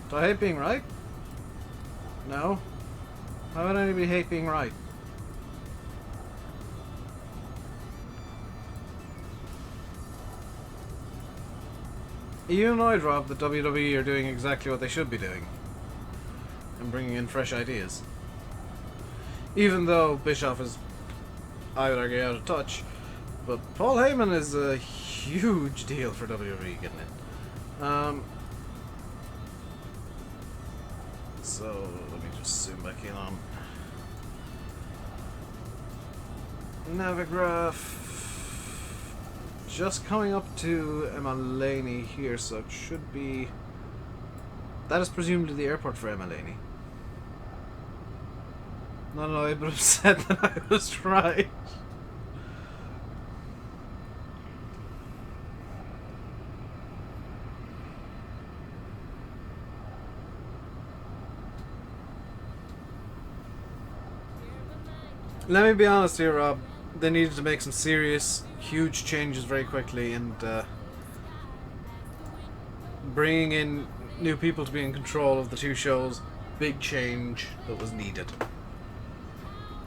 Do I hate being right? No? Why would anybody hate being right? Are you annoyed, Rob, that WWE are doing exactly what they should be doing? And bringing in fresh ideas? Even though Bischoff is, I would argue, out of touch. But Paul Heyman is a huge deal for WWE getting it. So let me just zoom back in on Navigraph. Just coming up to Emaleni here, so it should be. That is presumably the airport for Emaleni. Not annoyed, but upset that I was right. Let me be honest here, Rob. They needed to make some serious, huge changes very quickly, and bringing in new people to be in control of the two shows, big change that was needed.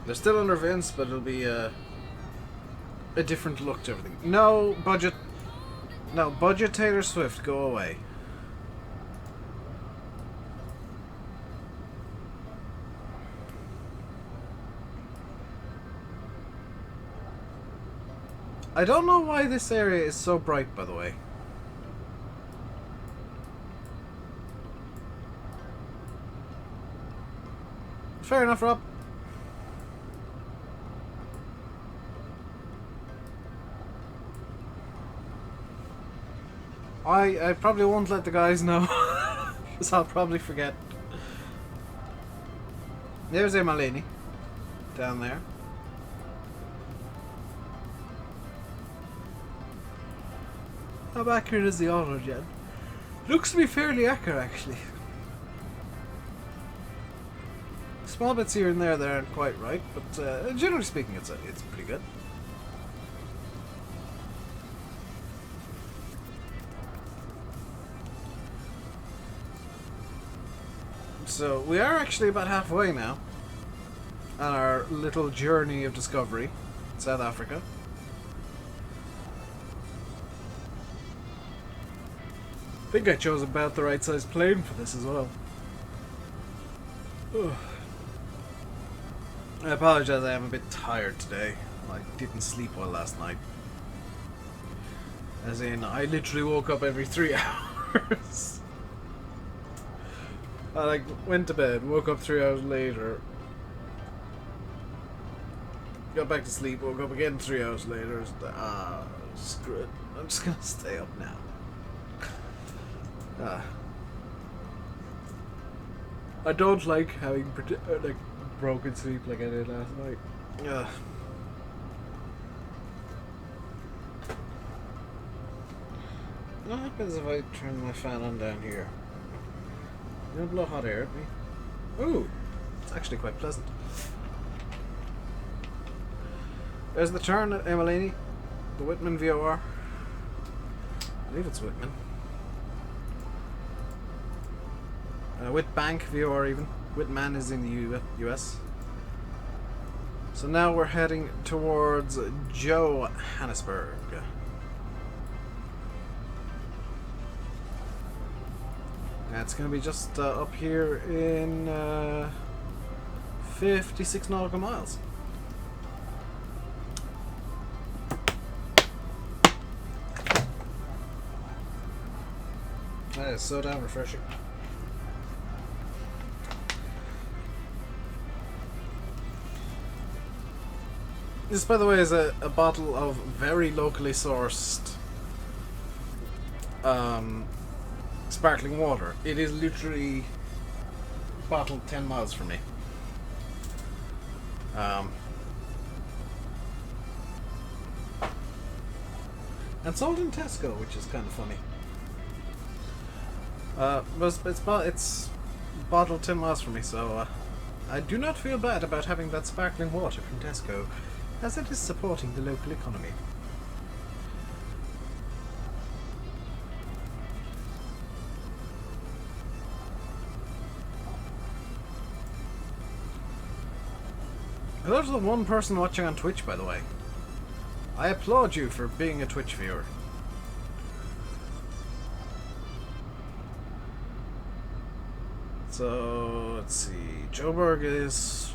They're still under Vince, but it'll be a different look to everything. No budget Taylor Swift, go away. I don't know why this area is so bright, by the way. Fair enough, Rob. I probably won't let the guys know, because I'll probably forget. There's Emaleni, down there. How accurate is the auto-gen? Looks to be fairly accurate, actually. Small bits here and there that aren't quite right, but generally speaking, it's pretty good. So we are actually about halfway now on our little journey of discovery in South Africa. I think I chose about the right size plane for this as well. Ugh. I apologize, I am a bit tired today. I didn't sleep well last night. As in, I literally woke up every 3 hours. I like went to bed, woke up 3 hours later, got back to sleep, woke up again 3 hours later. Screw it. I'm just gonna stay up now. I don't like having like broken sleep like I did last night. What happens if I turn my fan on down here? You don't blow hot air at me. Ooh, it's actually quite pleasant. There's the turn at Emelaney, the Whitman VOR. I believe it's Whitman. Whitbank VOR even. Whitman is in the US. So now we're heading towards Johannesburg. It's going to be just up here in 56 nautical miles. That is so damn refreshing. This, by the way, is a bottle of very locally sourced sparkling water. It is literally bottled 10 miles from me. And sold in Tesco, which is kind of funny. But it's bottled 10 miles from me, so I do not feel bad about having that sparkling water from Tesco, as it is supporting the local economy. There's the one person watching on Twitch, by the way. I applaud you for being a Twitch viewer. So, let's see. Joburg is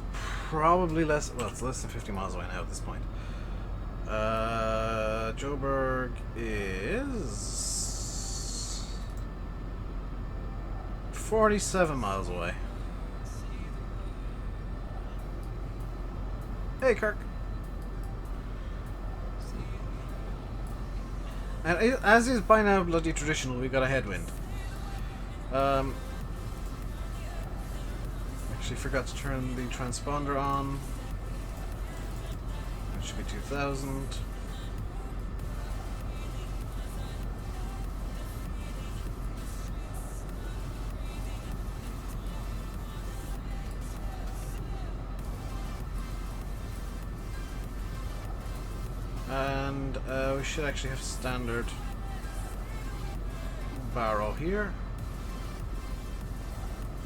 probably less... Well, it's less than 50 miles away now at this point. Joburg is 47 miles away. Hey, Kirk. And as is by now bloody traditional, we got a headwind. Actually forgot to turn the transponder on. That should be 2000. And we should actually have standard barrel here.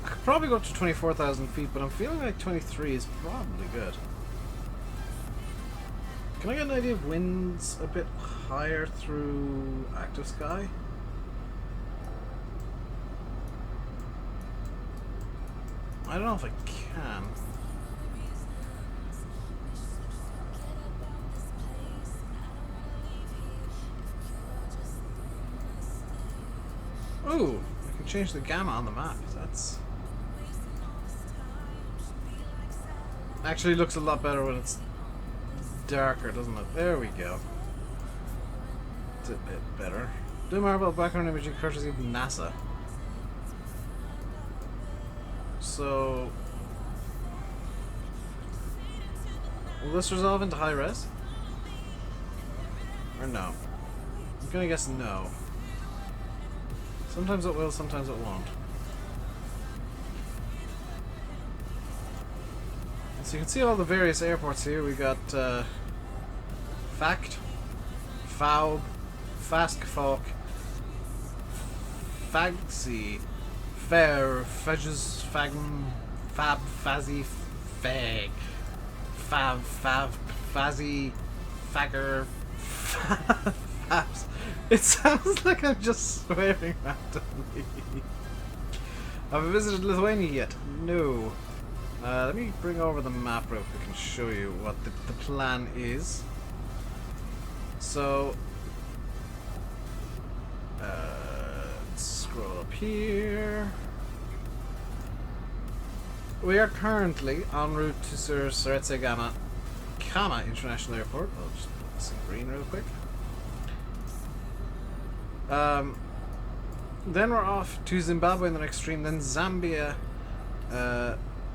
I could probably go up to 24,000 feet, but I'm feeling like 23 is probably good. Can I get an idea of winds a bit higher through active sky? I don't know if I can. Ooh, I can change the gamma on the map. That's actually looks a lot better when it's darker, doesn't it? There we go. It's a bit better. Do marble background imaging courtesy of NASA. So, will this resolve into high res? Or no? I'm gonna guess no. Sometimes it will, sometimes it won't. So you can see all the various airports here. We got Fact, Faub, Faskfalk, Fagsy, Fair, Fedges, Fagm, Fab, Fazzy, Fag, Fav, Fav, Fazzy, Fagger, Fabs. It sounds like I'm just swearing randomly. Have I visited Lithuania yet? No. Let me bring over the map real quick and show you what the plan is. So, let's scroll up here. We are currently en route to Cirrus VisionJet International Airport. I'll just put this in green real quick. Then we're off to Zimbabwe in the next stream, then Zambia,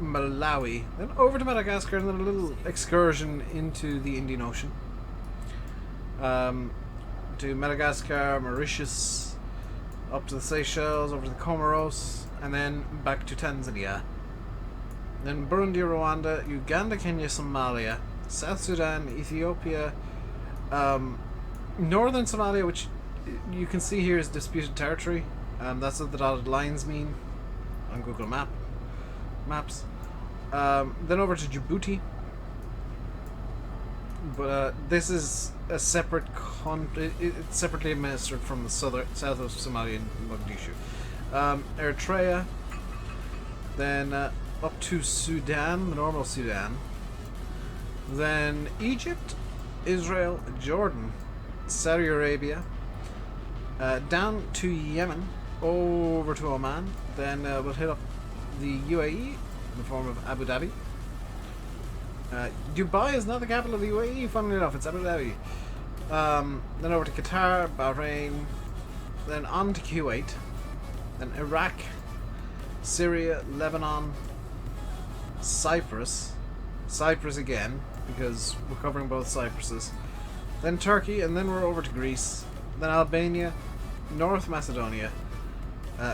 Malawi, then over to Madagascar, and then a little excursion into the Indian Ocean. To Madagascar, Mauritius, up to the Seychelles, over to the Comoros, and then back to Tanzania. Then Burundi, Rwanda, Uganda, Kenya, Somalia, South Sudan, Ethiopia, northern Somalia, which you can see here is disputed territory. That's what the dotted lines mean on Google Maps. Then over to Djibouti. But this is a separate it's separately administered from the south of Somalia and Mogadishu. Eritrea. Then up to Sudan, the normal Sudan. Then Egypt, Israel, Jordan, Saudi Arabia. Down to Yemen, over to Oman, then we'll hit up the UAE in the form of Abu Dhabi. Dubai is not the capital of the UAE, funnily enough, it's Abu Dhabi. Then over to Qatar, Bahrain, then on to Kuwait, then Iraq, Syria, Lebanon, Cyprus again, because we're covering both Cypruses, then Turkey, and then we're over to Greece, then Albania, North Macedonia,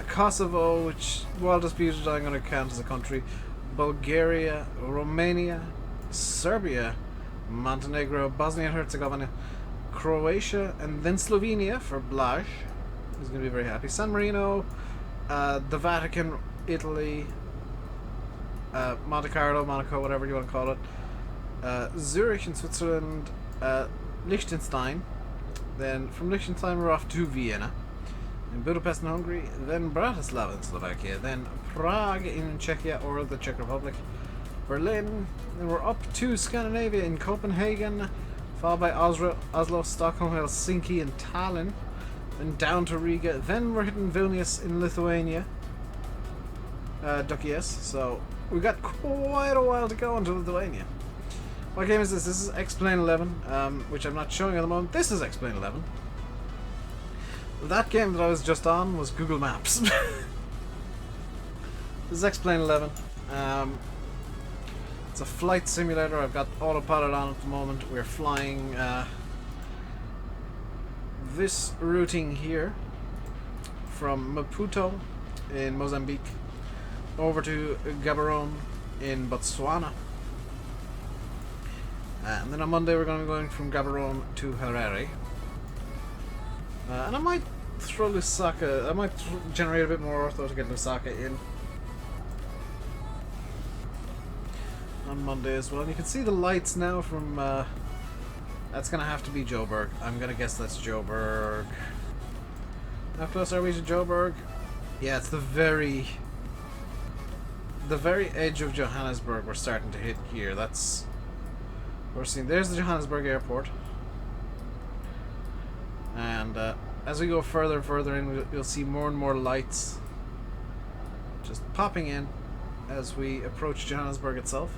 Kosovo, which, while disputed, I'm going to count as a country, Bulgaria, Romania, Serbia, Montenegro, Bosnia and Herzegovina, Croatia, and then Slovenia for Blaj, who's going to be very happy, San Marino, the Vatican, Italy, Monte Carlo, Monaco, whatever you want to call it, Zurich in Switzerland, Liechtenstein. Then from Liechtenstein we're off to Vienna, in Budapest in Hungary, then Bratislava in Slovakia, then Prague in Czechia or the Czech Republic, Berlin, then we're up to Scandinavia in Copenhagen, followed by Oslo, Stockholm, Helsinki and Tallinn, then down to Riga, then we're hitting Vilnius in Lithuania, Dukies, so we've got quite a while to go until Lithuania. What game is this? This is X-Plane 11, which I'm not showing at the moment. This is X-Plane 11. That game that I was just on was Google Maps. This is X-Plane 11. It's a flight simulator. I've got autopilot on at the moment. We're flying this routing here from Maputo in Mozambique over to Gaborone in Botswana. And then on Monday we're going to be going from Gaborone to Harare. And I might throw Lusaka, I might generate a bit more ortho to get Lusaka in on Monday as well. And you can see the lights now from, that's going to have to be Joburg. I'm going to guess that's Joburg. How close are we to Joburg? Yeah, it's the very edge of Johannesburg we're starting to hit here. That's... We're seeing, there's the Johannesburg airport, and as we go further and further in, you'll see more and more lights just popping in as we approach Johannesburg itself.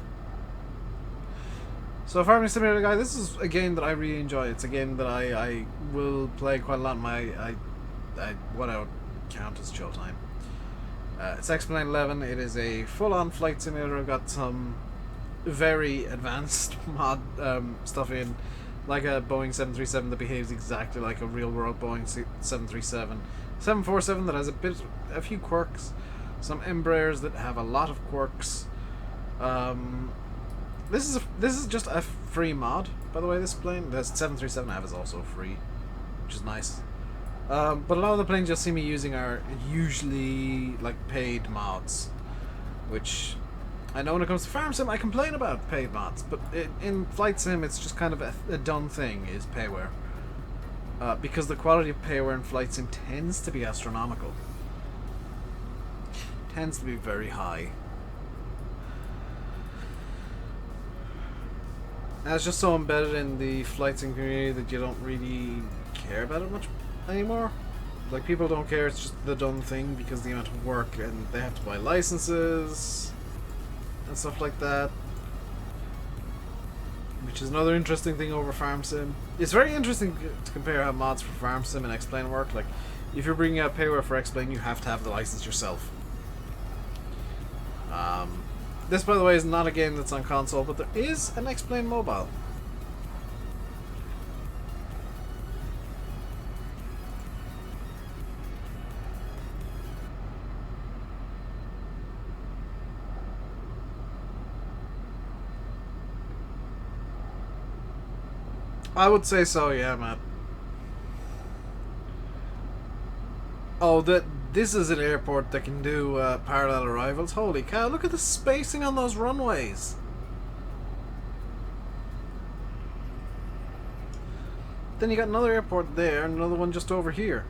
So Farming Simulator Guy, this is a game that I really enjoy. It's a game that I will play quite a lot in my, what I would count as chill time. It's X-Plane 11, it is a full-on flight simulator. I've got some very advanced mod stuff in, like a Boeing 737 that behaves exactly like a real-world Boeing 737, 747 that has a few quirks, some Embraers that have a lot of quirks. This is just a free mod, by the way. This plane, the 737 I have, is also free, which is nice. But a lot of the planes you'll see me using are usually like paid mods, which I know when it comes to Farm Sim I complain about paid mods, but in Flight Sim it's just kind of a done thing, is payware. Because the quality of payware in Flight Sim tends to be astronomical. Tends to be very high. And it's just so embedded in the flight sim community that you don't really care about it much anymore. Like, people don't care, it's just the done thing because the amount of work, and they have to buy licenses and stuff like that. Which is another interesting thing over Farm Sim. It's very interesting to compare how mods for Farm Sim and X-Plane work. Like, if you're bringing out payware for X-Plane, you have to have the license yourself. This, by the way, is not a game that's on console, but there is an X-Plane mobile. I would say so, yeah, Matt. Oh, this is an airport that can do parallel arrivals. Holy cow, look at the spacing on those runways. Then you got another airport there, and another one just over here.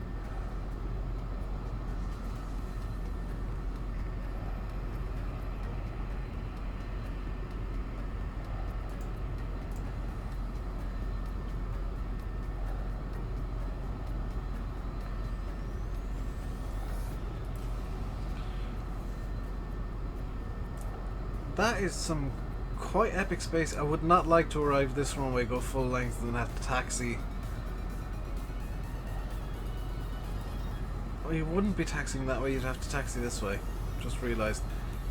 That is some quite epic space. I would not like to arrive this runway, go full length, and then have to taxi. Well, you wouldn't be taxiing that way, you'd have to taxi this way. Just realised.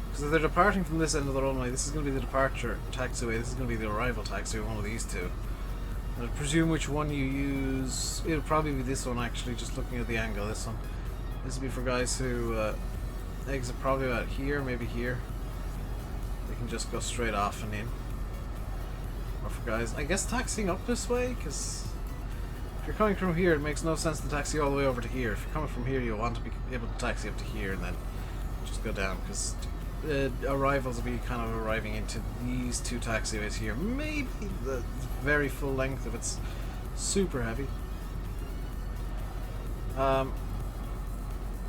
Because if they're departing from this end of the runway, this is going to be the departure taxiway, this is going to be the arrival taxiway, one of these two. And I presume which one you use... It'll probably be this one, actually, just looking at the angle, this one. This will be for guys who exit probably about here, maybe here. They can just go straight off and in. Or for guys, I guess taxiing up this way, because if you're coming from here, it makes no sense to taxi all the way over to here. If you're coming from here, you'll want to be able to taxi up to here and then just go down, because arrivals will be kind of arriving into these two taxiways here. Maybe the very full length if it's super heavy.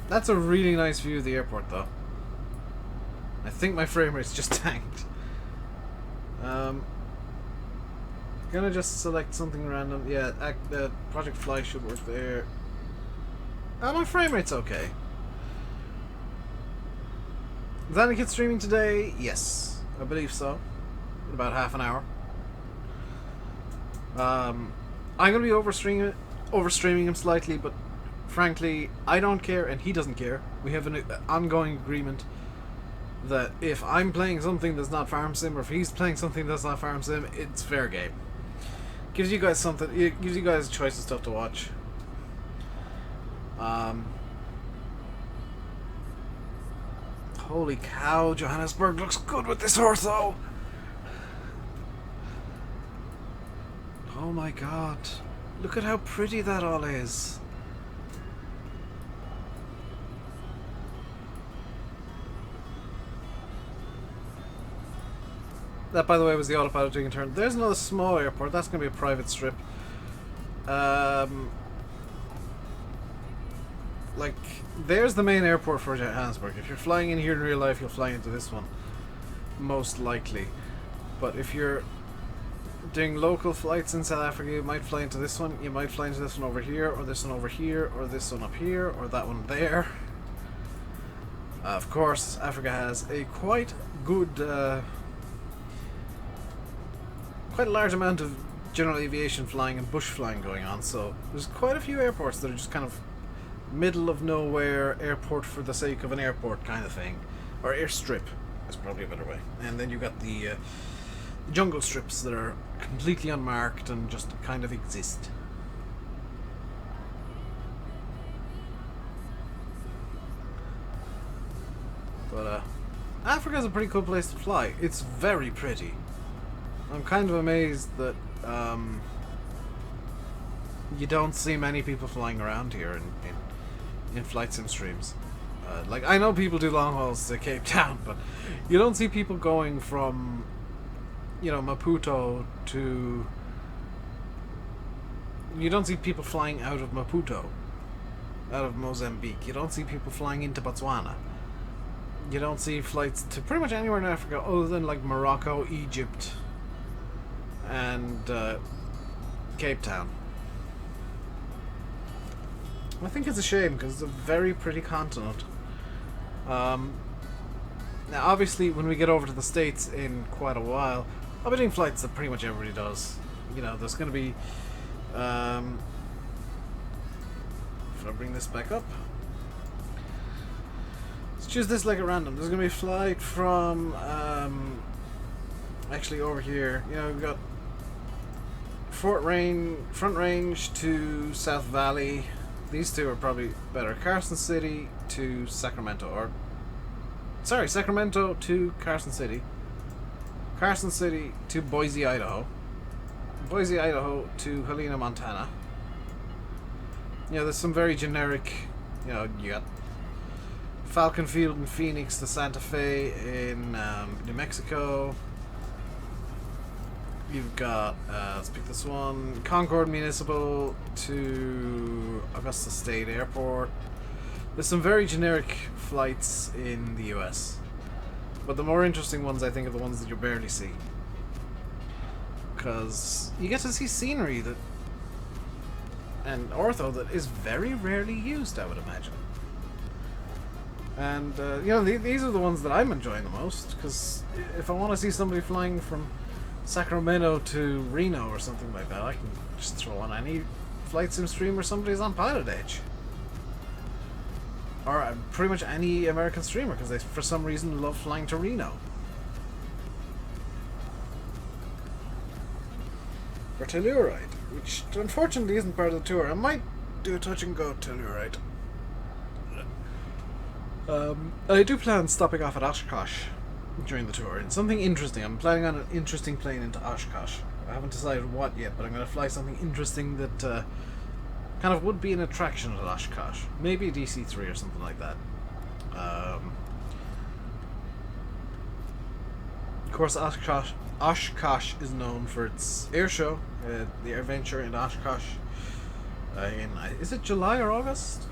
That's a really nice view of the airport, though. I think my frame rate's just tanked. Gonna just select something random. Yeah, Project Fly should work there. My frame rate's okay. Is that a kid streaming today? Yes, I believe so. In about half an hour. I'm gonna be overstreaming him slightly, but frankly, I don't care and he doesn't care. We have an ongoing agreement that if I'm playing something that's not Farm Sim, or if he's playing something that's not Farm Sim, it's fair game. Gives you guys something. It gives you guys a choice of stuff to watch. Holy cow, Johannesburg looks good with this ortho. Oh my god, look at how pretty that all is. That, by the way, was the autopilot taking a turn. There's another small airport. That's going to be a private strip. Like, there's the main airport for Johannesburg. If you're flying in here in real life, you'll fly into this one. Most likely. But if you're doing local flights in South Africa, you might fly into this one. You might fly into this one over here, or this one over here, or this one up here, or that one there. Of course, Africa has a quite good... quite a large amount of general aviation flying and bush flying going on, so there's quite a few airports that are just kind of middle of nowhere airport for the sake of an airport kind of thing, or airstrip is probably a better way. And then you got the jungle strips that are completely unmarked and just kind of exist. But Africa's a pretty cool place to fly. It's very pretty. I'm kind of amazed that you don't see many people flying around here in flight sim streams. Like, I know people do long hauls to Cape Town, but you don't see people going from, you know, Maputo to... You don't see people flying out of Maputo, out of Mozambique. You don't see people flying into Botswana. You don't see flights to pretty much anywhere in Africa other than, like, Morocco, Egypt, and Cape Town. I think it's a shame because it's a very pretty continent. Now, obviously, when we get over to the States in quite a while, I'll be doing flights that pretty much everybody does. You know, there's going to be... if I bring this back up... Let's choose this like at random. There's going to be a flight from... actually, over here. You know, we've got... Front Range to South Valley. These two are probably better. Carson City to Sacramento, or... Sorry, Sacramento to Carson City. Carson City to Boise, Idaho. Boise, Idaho to Helena, Montana. You know, there's some very generic... You know, you got Falcon Field in Phoenix to Santa Fe in New Mexico. You've got, let's pick this one, Concord Municipal to Augusta State Airport. There's some very generic flights in the US. But the more interesting ones, I think, are the ones that you barely see. Because you get to see scenery that... and ortho that is very rarely used, I would imagine. And, you know, these are the ones that I'm enjoying the most. Because if I want to see somebody flying from Sacramento to Reno or something like that, I can just throw on any flight sim stream where somebody's on Pilot Edge. Or pretty much any American streamer, because they, for some reason, love flying to Reno. For Telluride, which unfortunately isn't part of the tour. I might do a touch and go Telluride. I do plan on stopping off at Oshkosh during the tour, and something interesting. I'm planning on an interesting plane into Oshkosh. I haven't decided what yet, but I'm going to fly something interesting that kind of would be an attraction at Oshkosh. Maybe a DC-3 or something like that. Of course, Oshkosh is known for its air show, the Air Venture in Oshkosh. Is it July or August?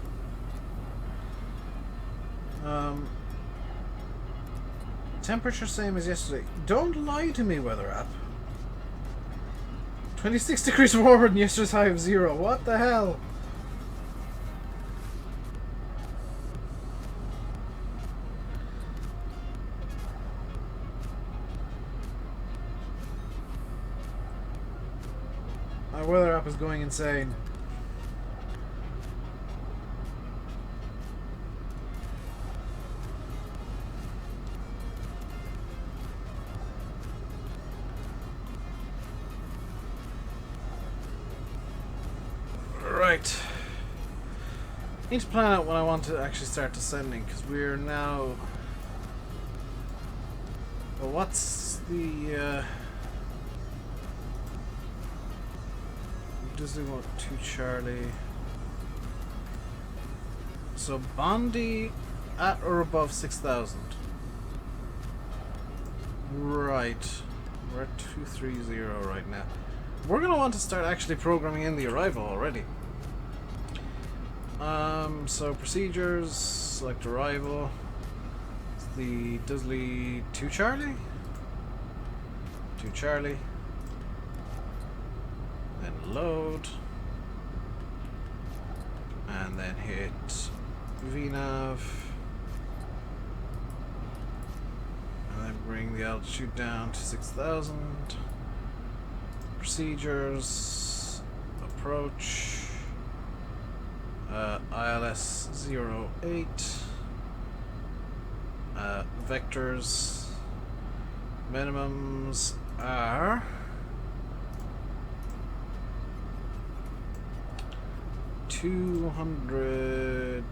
Temperature same as yesterday. Don't lie to me, weather app. 26 degrees warmer than yesterday's high of 0. What the hell? My weather app is going insane. Right. Need to plan out when I want to actually start descending, because we're now... Well, what's the... Disney want 2 Charlie. So Bondi at or above 6,000. Right. We're at 230 right now. We're going to want to start actually programming in the arrival already. So procedures, select arrival. It's the Dudley 2 Charlie. 2 Charlie. Then load. And then hit VNav. And then bring the altitude down to 6,000. Procedures, approach, ILS 08, vectors, minimums are 200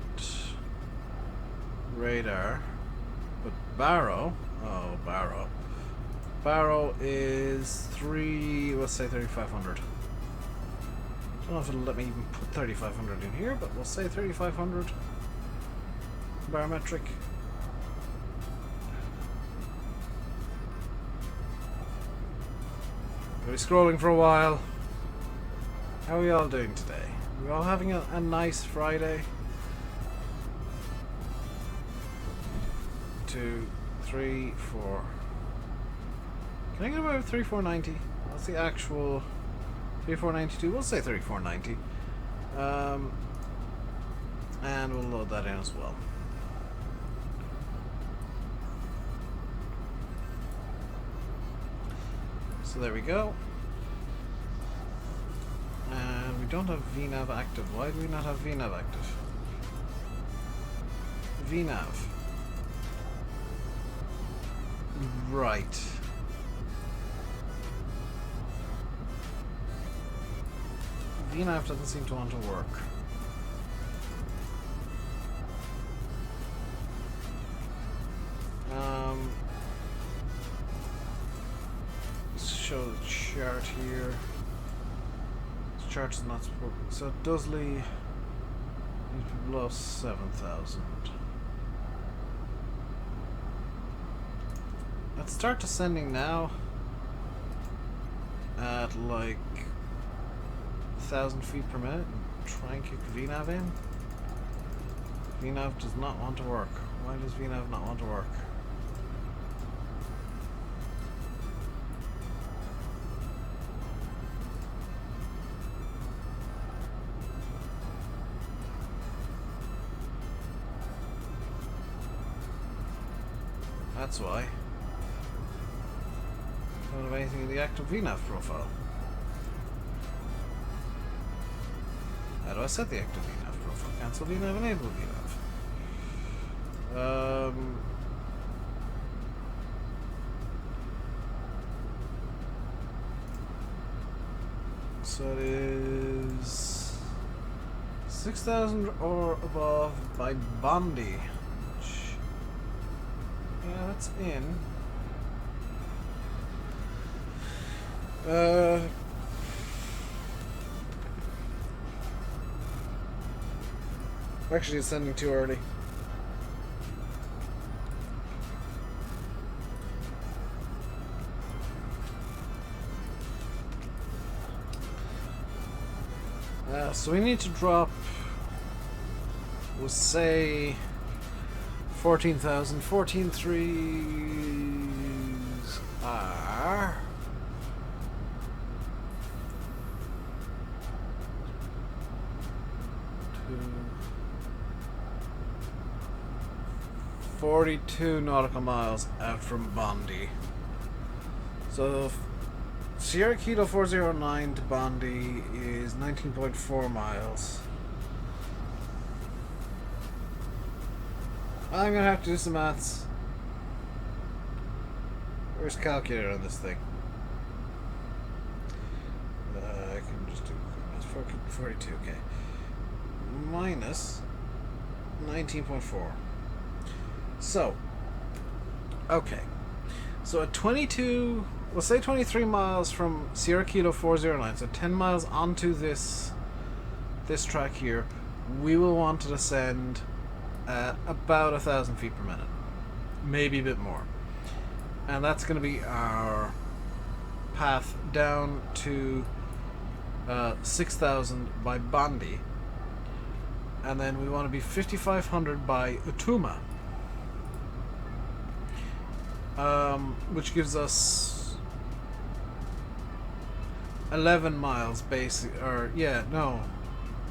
radar, but baro, oh baro. Barrow is let's say 3,500. I don't know if it'll let me even put 3,500 in here, but we'll say 3,500 barometric. I'll be scrolling for a while. How are we all doing today? Are we all having a nice Friday? 2, 3, 4. Can I get away with 3,490? what's the actual 3492? We'll say 3490. And we'll load that in as well. So there we go. And we don't have VNAV active. Why do we not have VNAV active? VNAV. Right. VNAV doesn't seem to want to work. Let's show the chart here. This chart is not supported. So Dudley needs to be below 7,000. Let's start descending now at like 1,000 feet per minute and try and kick VNAV in. VNAV does not want to work. Why does VNAV not want to work? That's why. I don't have anything in the active VNAV profile. How do I set the active VNAV profile? Cancel VNAV, enable VNAV. So it is 6,000 or above by Bondi. Which, yeah, that's in. Actually, it's sending too early. So we need to drop, we'll say 14,000. 14.3s are 42 nautical miles out from Bondi. So Sierra Kilo 409 to Bondi is 19.4 miles. I'm gonna have to do some maths. Where's the calculator on this thing? I can just do 42, okay. Minus 19.4. So, okay. So at 22, we'll say 23 miles from Sierra Kilo 409, so 10 miles onto this track here, we will want to descend at about 1,000 feet per minute. Maybe a bit more. And that's going to be our path down to 6,000 by Bondi. And then we want to be 5,500 by Utuma. Which gives us 11 miles basic, or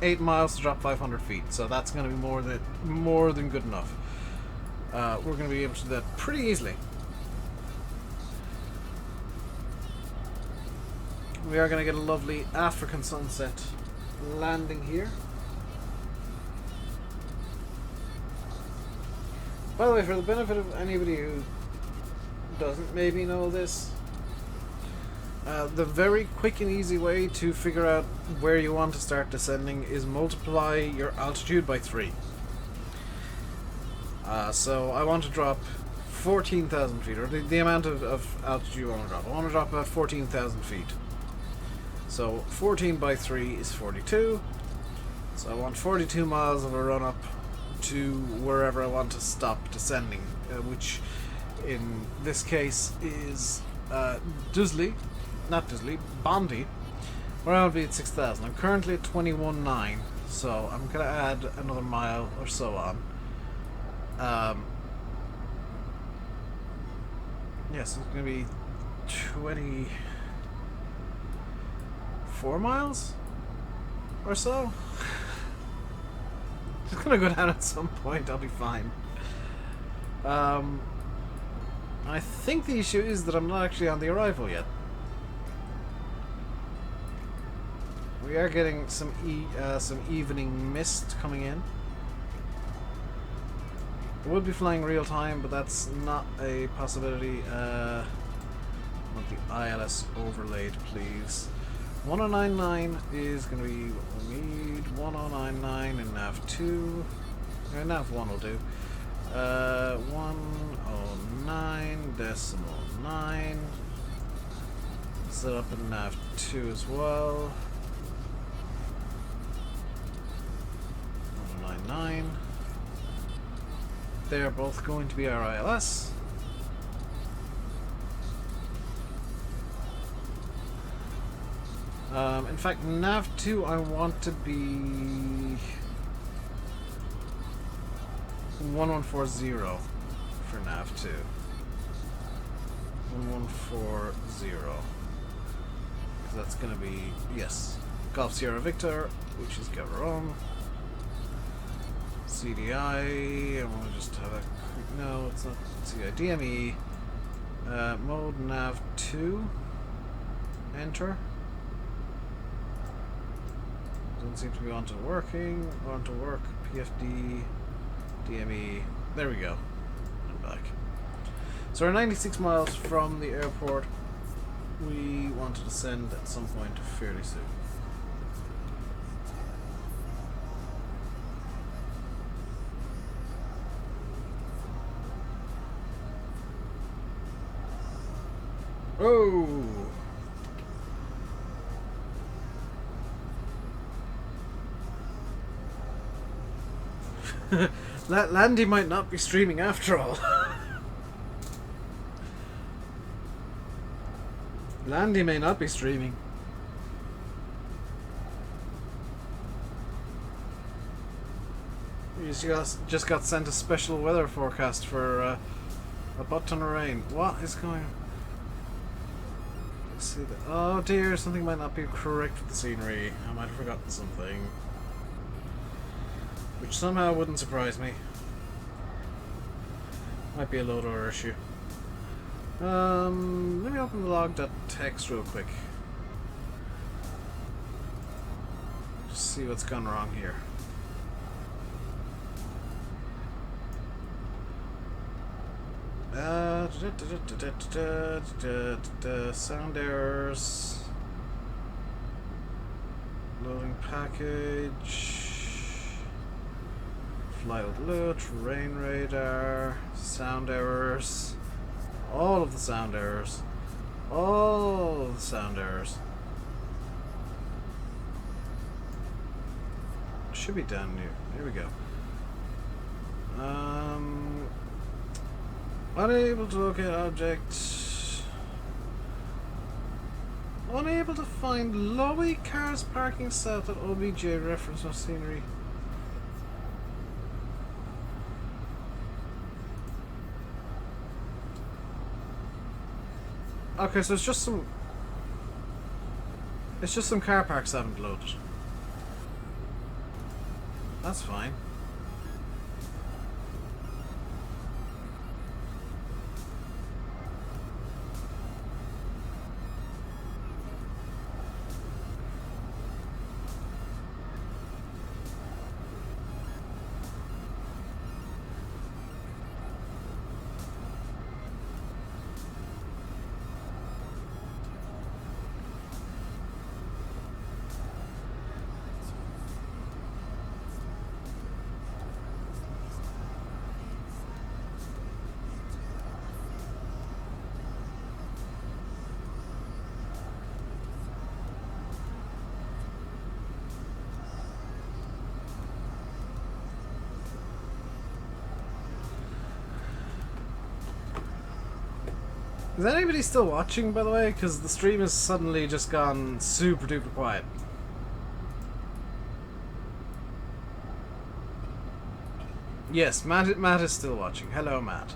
8 miles to drop 500 feet. So that's going to be more than good enough. We're going to be able to do that pretty easily. We are going to get a lovely African sunset landing here. By the way, for the benefit of anybody who doesn't maybe know this, the very quick and easy way to figure out where you want to start descending is multiply your altitude by 3. So I want to drop 14,000 feet, or the amount of altitude I want to drop. I want to drop about 14,000 feet. So 14 by 3 is 42. So I want 42 miles of a run up to wherever I want to stop descending, which in this case is Bondi, where I'll be at 6,000. I'm currently at 21.9, so I'm going to add another mile or so on. Yes, it's going to be 20... 4 miles or so. It's gonna go down at some point. I'll be fine. I think the issue is that I'm not actually on the arrival yet. We are getting some evening mist coming in. I would be flying real time, but that's not a possibility. I want the ILS overlaid, please. 1099 is going to be what we need. 1099 and nav2. Nav1 will do. 109.9. Set up in nav2 as well. 199. They are both going to be our ILS. In fact, nav2 I want to be 1140 for nav2. 1140. Because that's going to be, yes, Golf Sierra Victor, which is Gaborone. CDI, I want to just have a quick, no, it's not CDI, DME, mode nav 2, enter. Doesn't seem to be on to working, on to work, PFD, DME, there we go, I'm back. So we're 96 miles from the airport. We want to descend at some point fairly soon. Oh! Landy might not be streaming after all. Landy may not be streaming. You just got sent a special weather forecast for a butt ton of rain. What is going on? See that. Oh dear, something might not be correct with the scenery. I might have forgotten something. Which somehow wouldn't surprise me. Might be a load order issue. Let me open the log.txt real quick. Just see what's gone wrong here. Sound errors. Loading package. Flight alert, rain radar, sound errors. All of the sound errors. All of the sound errors. Should be down here. Here we go. Unable to locate object. Unable to find Lowy cars parking south at OBJ reference of scenery. Okay, so it's just some car parks haven't loaded. That's fine. Is anybody still watching, by the way? Because the stream has suddenly just gone super duper quiet. Yes, Matt is still watching. Hello, Matt.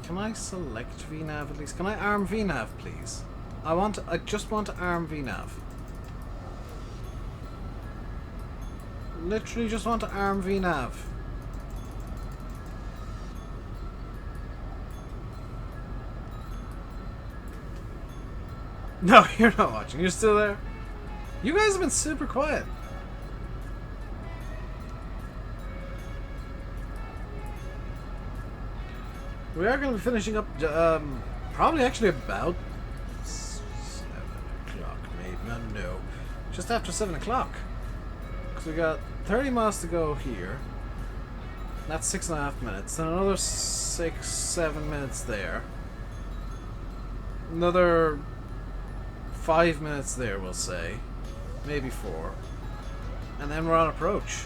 Can I select VNav at least? Can I arm VNav, please? I just want to arm VNav. Literally just want to arm VNav. No, you're not watching. You're still there. You guys have been super quiet. We are going to be finishing up, probably actually about 7 o'clock, maybe. No, just after 7 o'clock. Because we got 30 miles to go here. That's 6.5 minutes. Then another 6-7 minutes there. Another 5 minutes there, we'll say. Maybe 4. And then we're on approach.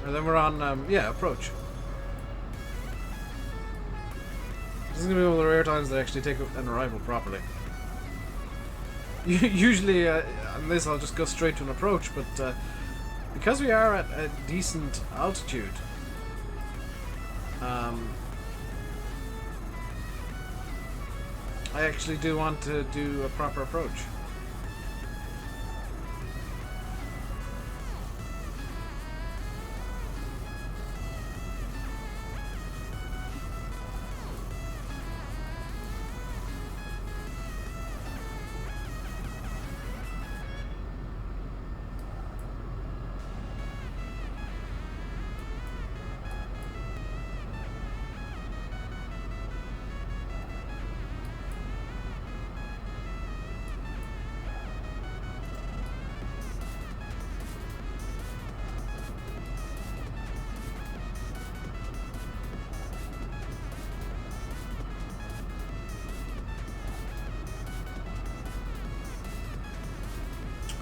Or then we're on, yeah, approach. This is going to be one of the rare times that I actually take an arrival properly. Usually, on this I'll just go straight to an approach, but because we are at a decent altitude, I actually do want to do a proper approach.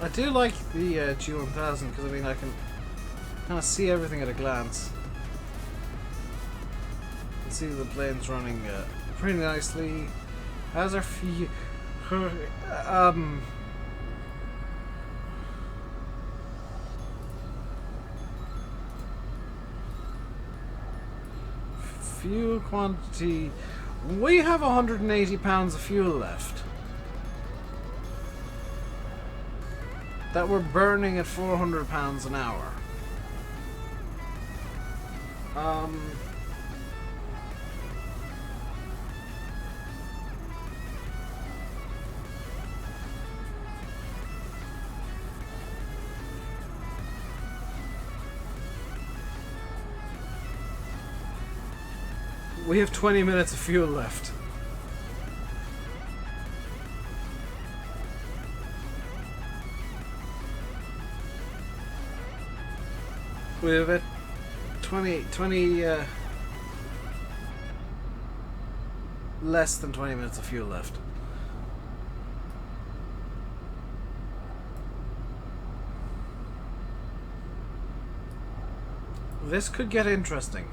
I do like the G1000 because I mean I can kind of see everything at a glance. You can see the plane's running pretty nicely. How's our fuel quantity? We have 180 pounds of fuel left. That we're burning at 400 pounds an hour. We have 20 minutes of fuel left. We have at 20 less than 20 minutes of fuel left. This could get interesting.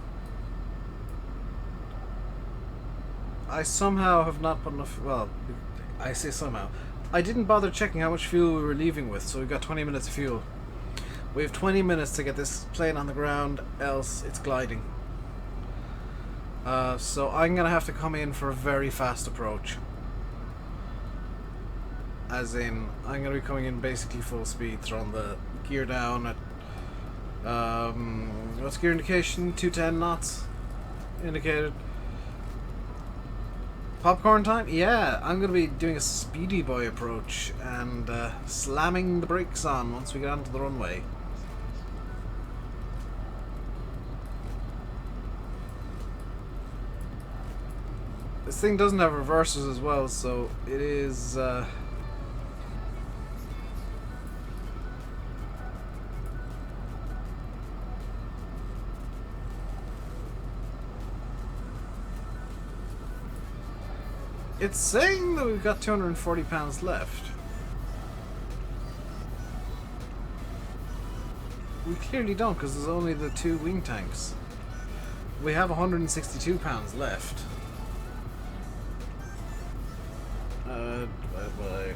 I somehow have not put enough, well, I say somehow. I didn't bother checking how much fuel we were leaving with, so we've got 20 minutes of fuel. We have 20 minutes to get this plane on the ground, else it's gliding. So I'm going to have to come in for a very fast approach. As in, I'm going to be coming in basically full speed, throwing the gear down at, what's gear indication? 210 knots indicated. Popcorn time? Yeah, I'm going to be doing a speedy boy approach and slamming the brakes on once we get onto the runway. This thing doesn't have reversers as well, so it is it's saying that we've got 240 pounds left. We clearly don't, because there's only the 2 wing tanks. We have 162 pounds left. Divided by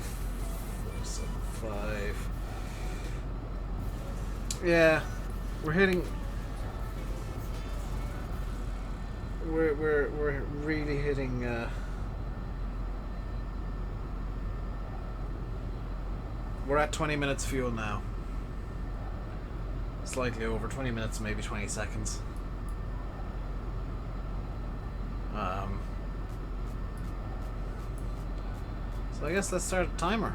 475. Yeah, we're we're really hitting. We're at 20 minutes fuel now. Slightly over 20 minutes, maybe 20 seconds. So I guess let's start a timer.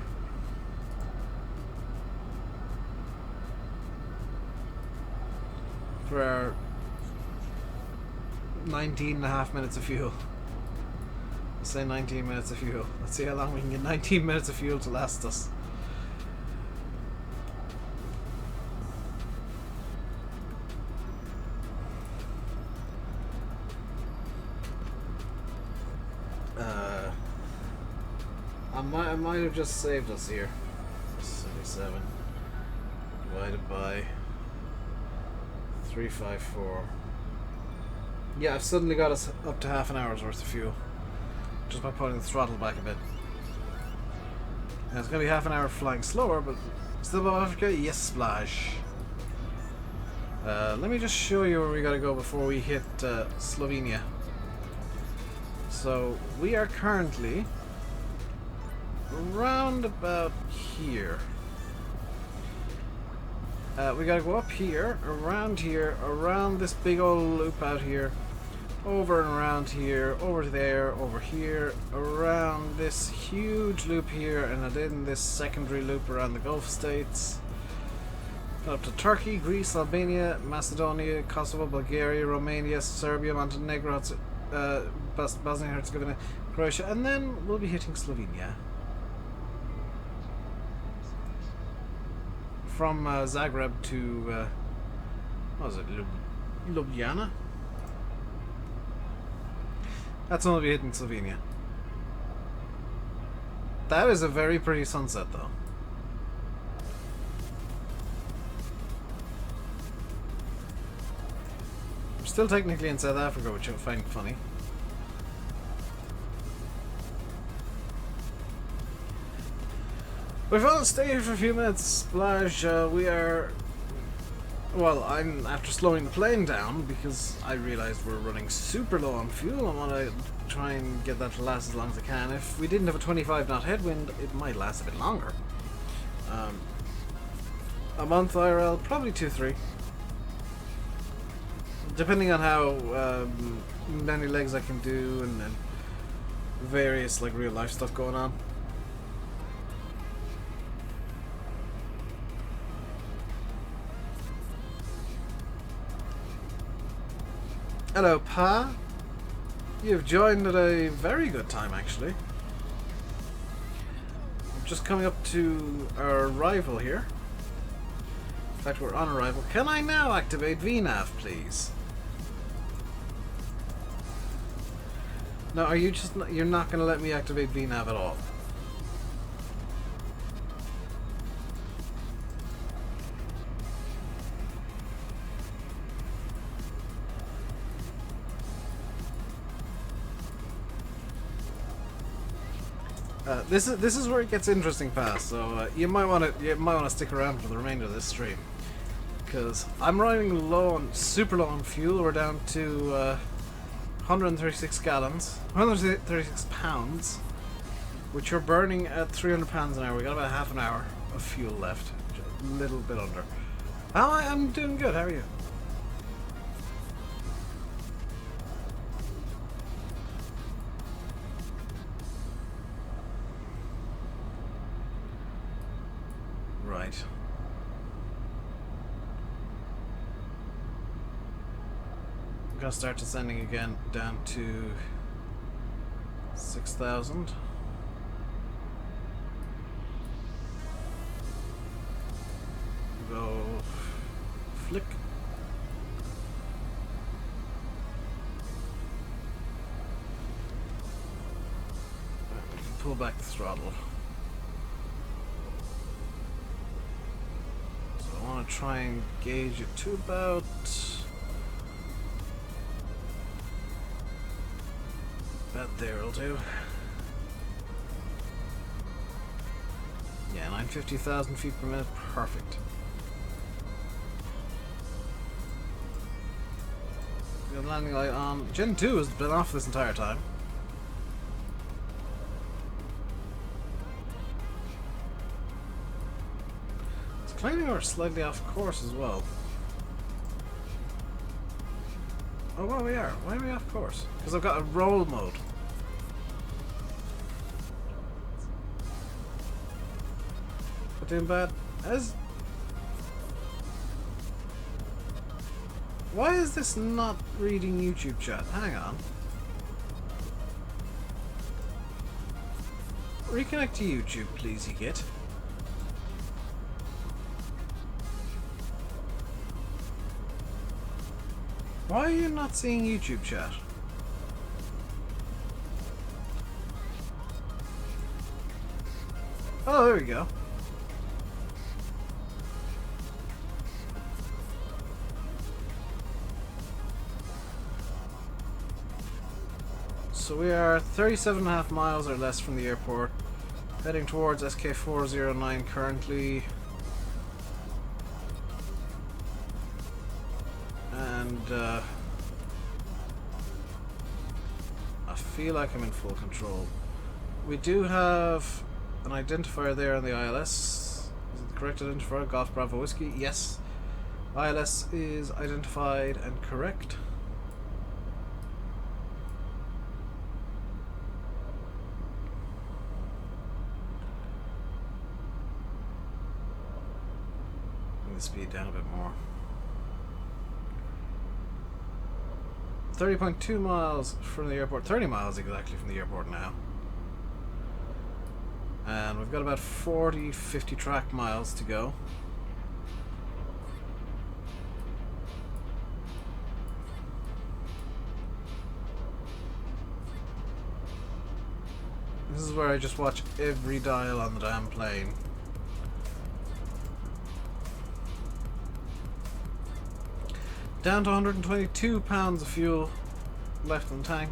For our 19.5 minutes of fuel. Let's say 19 minutes of fuel. Let's see how long we can get 19 minutes of fuel to last us. I might have just saved us here. 77 divided by 354. Yeah, I've suddenly got us up to half an hour's worth of fuel just by putting the throttle back a bit. And it's going to be half an hour flying slower, but still above Africa? Yes, splash. Let me just show you where we got to go before we hit Slovenia. So we are currently around about here. We gotta go up here, around this big old loop out here, over and around here, over there, over here, around this huge loop here, and then this secondary loop around the Gulf states. Up to Turkey, Greece, Albania, Macedonia, Kosovo, Bulgaria, Romania, Serbia, Montenegro, Bosnia and Herzegovina, Croatia, and then we'll be hitting Slovenia. From Zagreb to, what was it, Ljubljana? That's when we'll be hitting Slovenia. That is a very pretty sunset, though. I'm still technically in South Africa, which I find funny. We've all stayed here for a few minutes, Splash. We are... Well, I'm after slowing the plane down because I realized we're running super low on fuel. I want to try and get that to last as long as I can. If we didn't have a 25 knot headwind, it might last a bit longer. A month IRL, probably 2-3. Depending on how many legs I can do and various like real life stuff going on. Hello, Pa. You've joined at a very good time, actually. I'm just coming up to our arrival here. In fact, we're on arrival. Can I now activate VNAV, please? No, are you just... You're not going to let me activate VNAV at all? This is where it gets interesting, fast. So you might want to stick around for the remainder of this stream, because I'm running low on super low on fuel. We're down to 136 gallons, 136 pounds, which we're burning at 300 pounds an hour. We got about half an hour of fuel left, a little bit under. I'm doing good. How are you? Right. I'm gonna start descending again down to 6,000. Go flick. Pull back the throttle. I want to try and gauge it to about there will do. Yeah, 950,000 feet per minute, perfect. Got landing light on. Gen 2 has been off this entire time. It's claiming we're slightly off course as well. Oh, well, we are. Why are we off course? Because I've got a roll mode. But doing bad. Why is this not reading YouTube chat? Hang on. Reconnect to YouTube, please, you git. Why are you not seeing YouTube chat? Oh, there we go. So we are 37.5 miles or less from the airport, heading towards SK409 currently. And I feel like I'm in full control. We do have an identifier there on the ILS. Is it the correct identifier? Golf Bravo Whiskey? Yes. ILS is identified and correct. Speed down a bit more. 30.2 miles from the airport, 30 miles exactly from the airport now. And we've got about 40-50 track miles to go. This is where I just watch every dial on the damn plane. Down to 122 pounds of fuel left in the tank.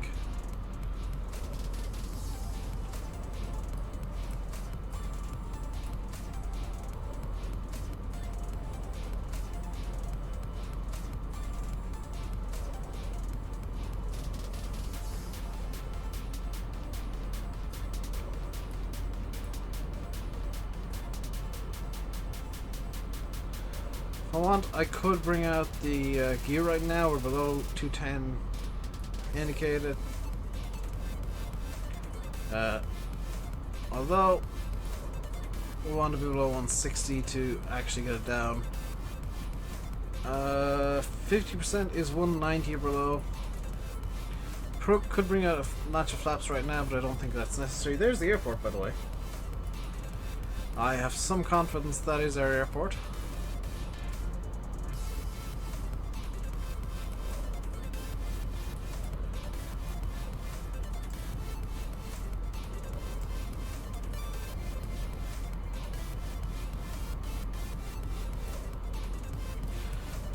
If I want, I could bring out the gear right now. We're below 210 indicated. Although we want to be below 160 to actually get it down. 50% is 190 or below. Could bring out a notch of flaps right now, but I don't think that's necessary. There's the airport, by the way. I have some confidence that is our airport.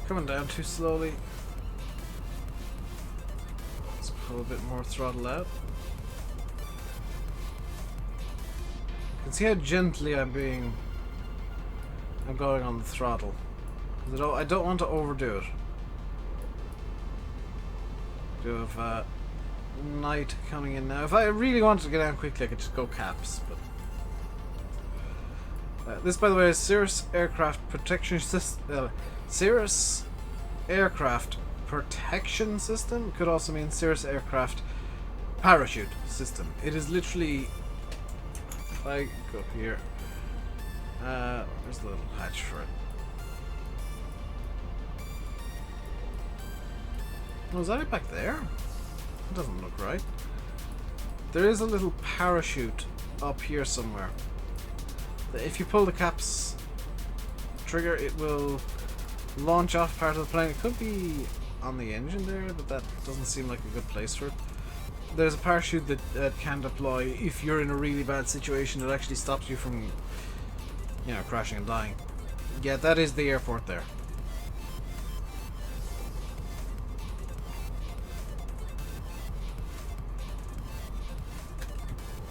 Coming down too slowly. Let's pull a bit more throttle out. You can see how gently I'm going on the throttle. I don't want to overdo it. Do have night coming in now. If I really wanted to get down quickly, I could just go caps. But this, by the way, is Cirrus Aircraft Protection System. Cirrus Aircraft Protection System could also mean Cirrus Aircraft Parachute System. It is literally. If I go up here, there's a little hatch for it. Oh, is that it back there? It doesn't look right. There is a little parachute up here somewhere. If you pull the caps trigger, it will launch off part of the plane. It could be on the engine there, but that doesn't seem like a good place for it. There's a parachute that can deploy if you're in a really bad situation. It actually stops you from, you know, crashing and dying. Yeah, that is the airport there.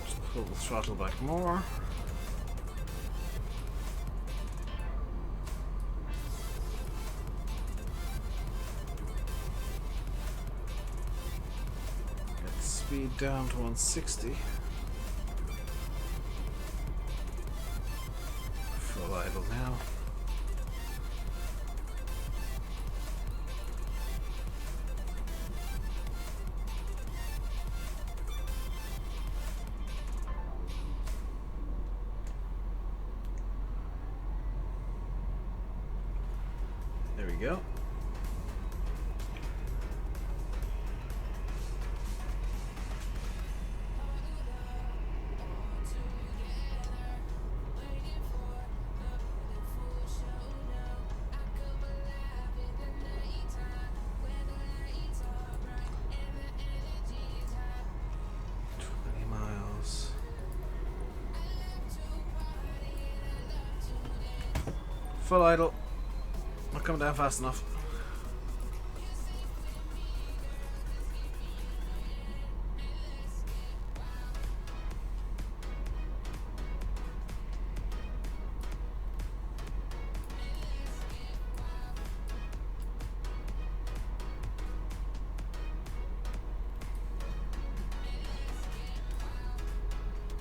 Just pull the throttle back more. speed down to 160. Full idle now. There we go. Full idle. Not coming down fast enough.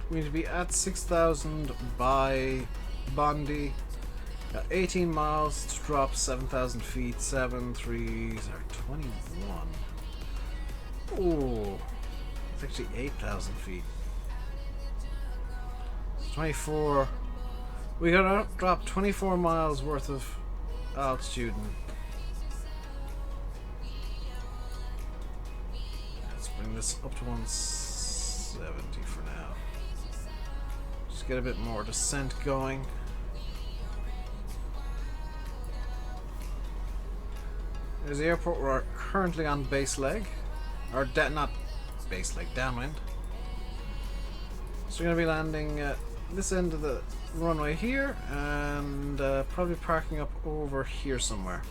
We need to be at 6,000 by Bondi. 18 miles to drop 7,000 feet. 7 3s are 21. Oh, it's actually 8,000 feet. 24. We gotta drop 24 miles worth of altitude. Let's bring this up to 170 for now. Just get a bit more descent going. There's the airport. We're currently on base leg, or not base leg, downwind. So we're going to be landing at this end of the runway here, and probably parking up over here somewhere.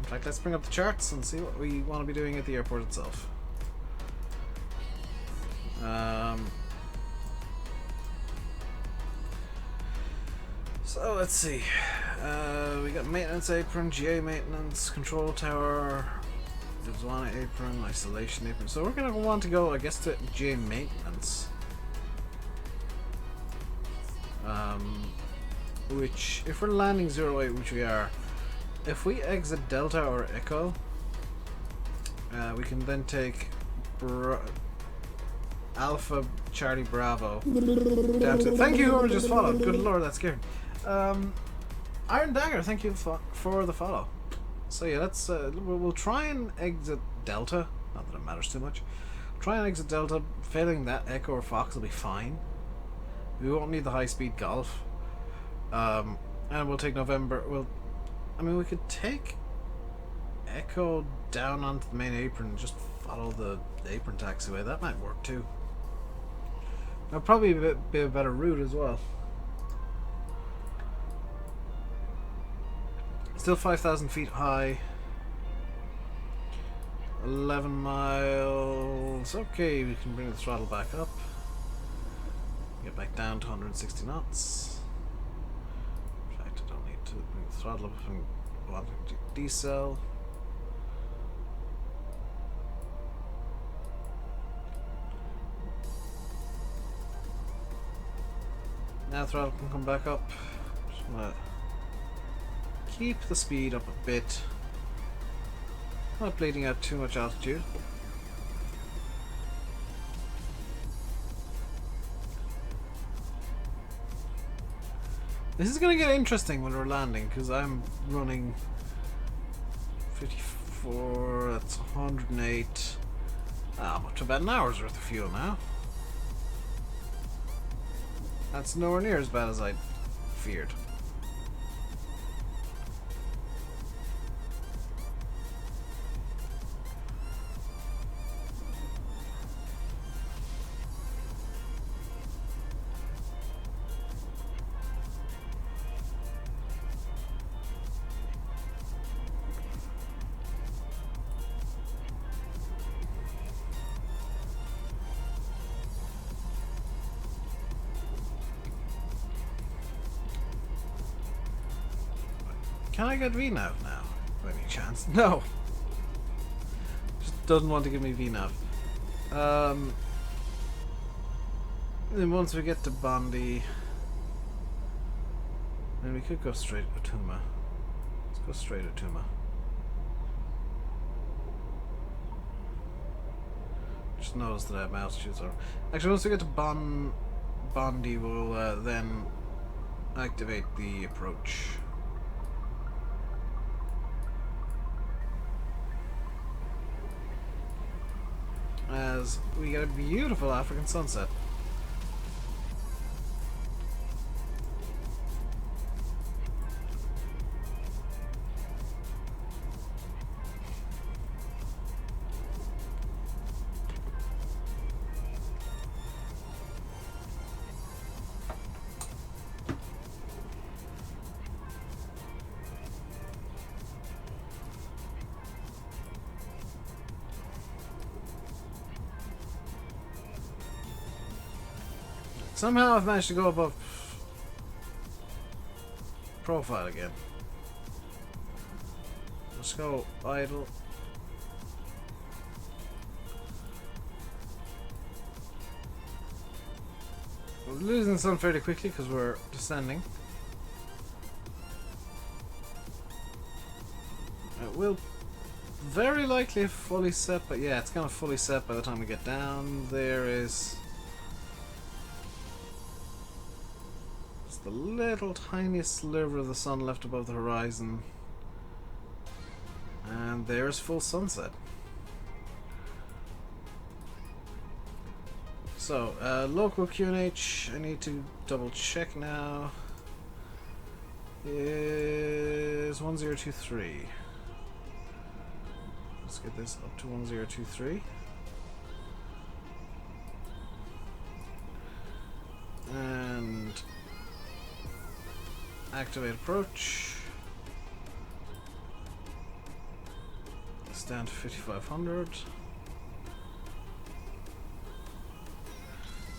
In fact, let's bring up the charts and see what we want to be doing at the airport itself. So let's see. We got maintenance apron, GA maintenance, control tower, Divswana apron, isolation apron. So we're going to want to go, I guess, to GA maintenance. Which, if we're landing 08, which we are, if we exit Delta or Echo, we can then take Alpha Charlie Bravo down to. Thank you, whoever just followed. Good lord, that's scary. Iron Dagger, thank you for the follow. So yeah, let's we'll try and exit Delta. Not that it matters too much. Try and exit Delta. Failing that, Echo or Fox will be fine. We won't need the high-speed Golf. And we'll take November. We could take Echo down onto the main apron and just follow the apron taxiway. That might work too. That'll probably be a better route as well. Still 5,000 feet high. 11 miles. Okay, we can bring the throttle back up. Get back down to 160 knots. In fact, I don't need to bring the throttle up if I'm wanting to decel. Now throttle can come back up. Just wanna keep the speed up a bit. Not bleeding out too much altitude. This is going to get interesting when we're landing, because I'm running 54, that's 108. I'm up to about an hour's worth of fuel now. That's nowhere near as bad as I feared. Can I get VNAV now, by any chance? No! Just doesn't want to give me VNAV. Then once we get to Bondi, then we could go straight to Tuma. Let's go straight to Tuma. Just notice that I have altitudes are. Actually, once we get to Bondi, we'll then activate the approach. As we get a beautiful African sunset. Somehow I've managed to go above profile again. Let's go idle. We're losing the sun fairly quickly because we're descending. It will very likely fully set, but yeah, it's gonna fully set by the time we get down. There is the little tiny sliver of the sun left above the horizon, and there's full sunset. So local QNH, I need to double check now, is 1023. Let's get this up to 1023. And activate approach. It's down to 5500.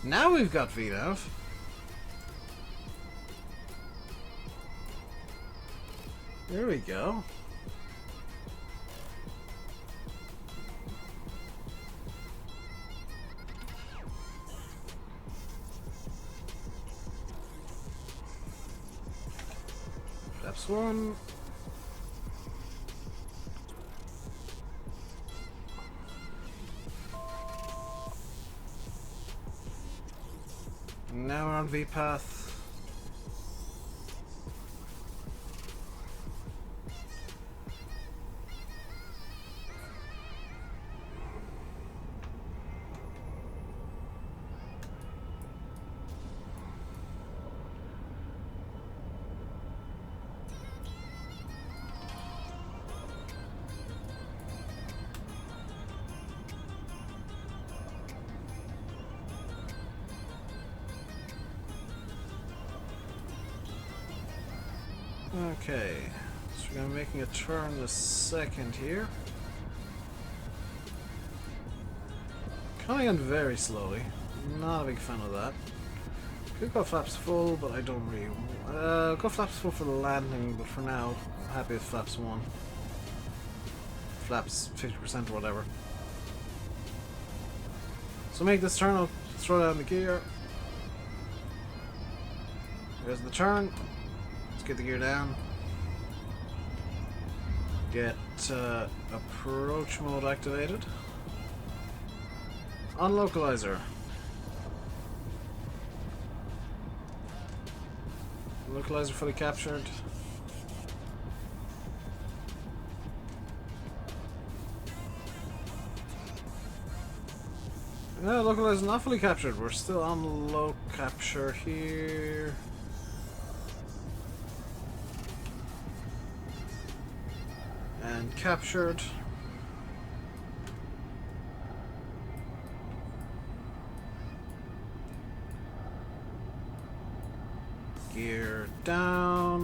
Now we've got VNAV. There we go. Flaps 1. Now we're on V path. Okay, so we're going to be making a turn in a second here. Coming in very slowly. Not a big fan of that. Could go flaps full, but I don't really. Go flaps full for the landing, but for now, I'm happy with flaps 1. Flaps 50% or whatever. So make this turn, I'll throw down the gear. There's the turn. Get the gear down. Get approach mode activated. On localizer. Localizer fully captured. No, localizer not fully captured. We're still on low capture here. And captured. Gear down.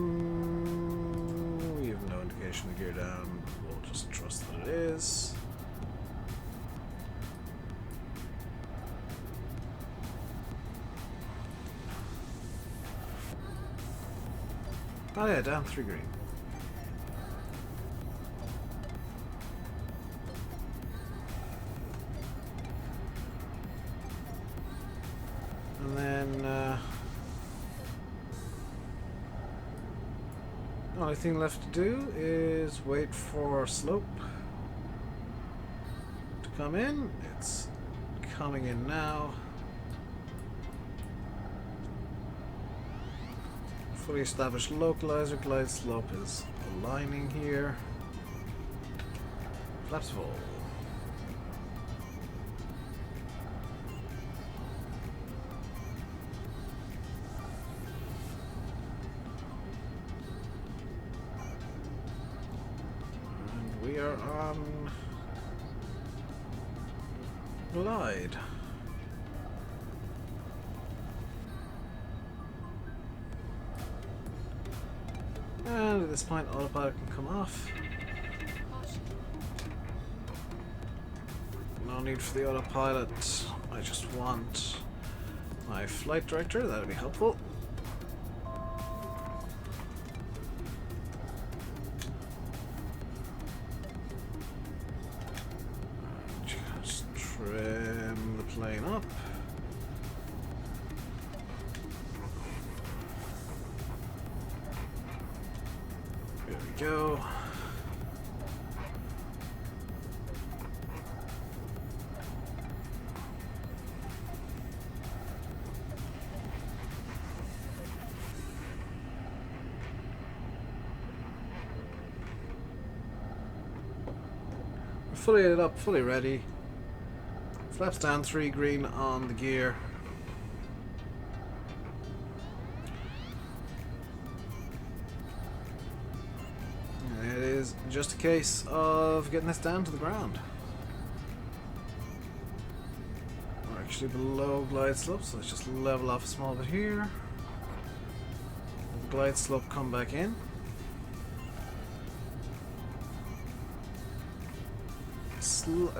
We have no indication of gear down. We'll just trust that it is. Oh yeah, down 3 green. And then the only thing left to do is wait for slope to come in. It's coming in now. Fully established localizer, glide slope is aligning here. Flaps full. And we are on glide. And at this point, autopilot can come off. No need for the autopilot. I just want my flight director. That'd be helpful. Just trim the plane up. There we go. Fully lit up, fully ready. Flaps down, 3 green on the gear. And it is just a case of getting this down to the ground. We're actually below glide slope, so let's just level off a small bit here. Let the glide slope come back in.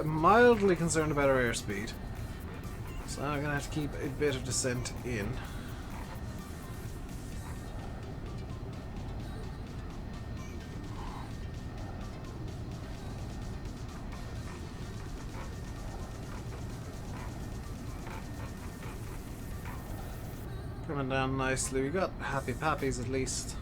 Mildly concerned about our airspeed, so I'm gonna have to keep a bit of descent in. Coming down nicely. We got happy pappies at least.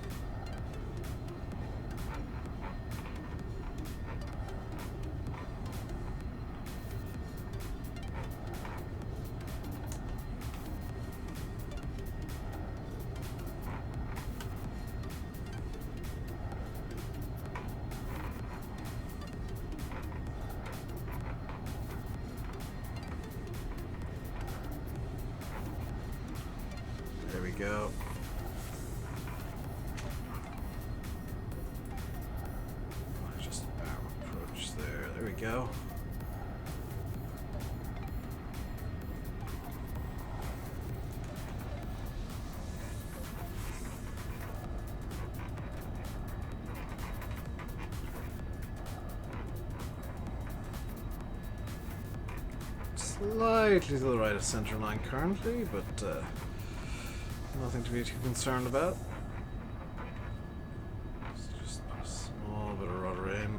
There we go. Just approach there. There we go. Slightly to the right of center line currently, but nothing to be too concerned about. Let's just put a small bit of rudder in.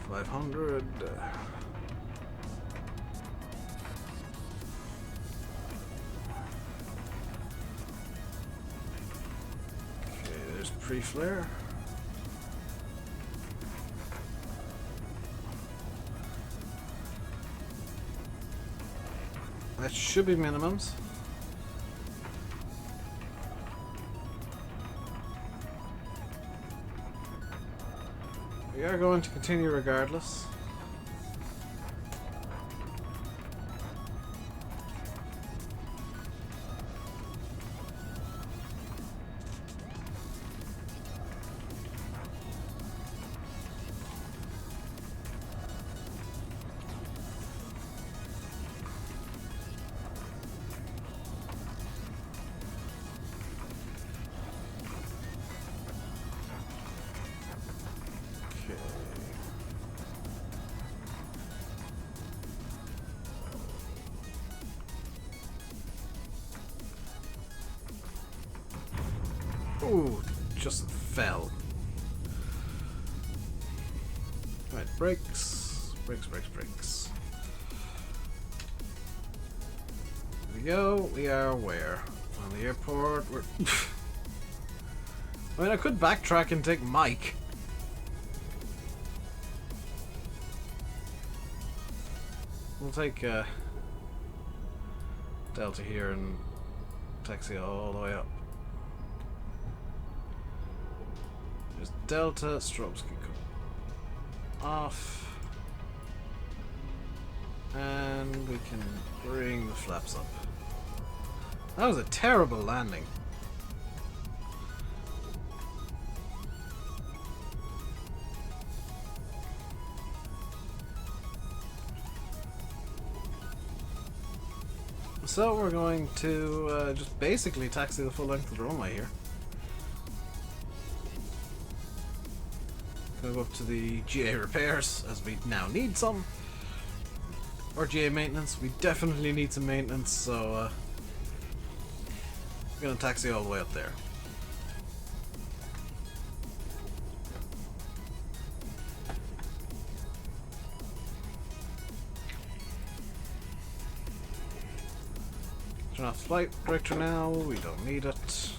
$500. Okay, there's pre-flare. That should be minimums. We are going to continue regardless. Ooh, just fell. brakes. Brakes, brakes, brakes. Here we go. We are where? On the airport. We're I mean, I could backtrack and take Mike. We'll take Delta here and taxi all the way up. There's Delta, strobes can come off. And we can bring the flaps up. That was a terrible landing. So we're going to just basically taxi the full length of the runway here. Gonna go up to the GA repairs, as we now need some. Or GA maintenance. We definitely need some maintenance, so we're gonna taxi all the way up there. Turn off flight director now, we don't need it.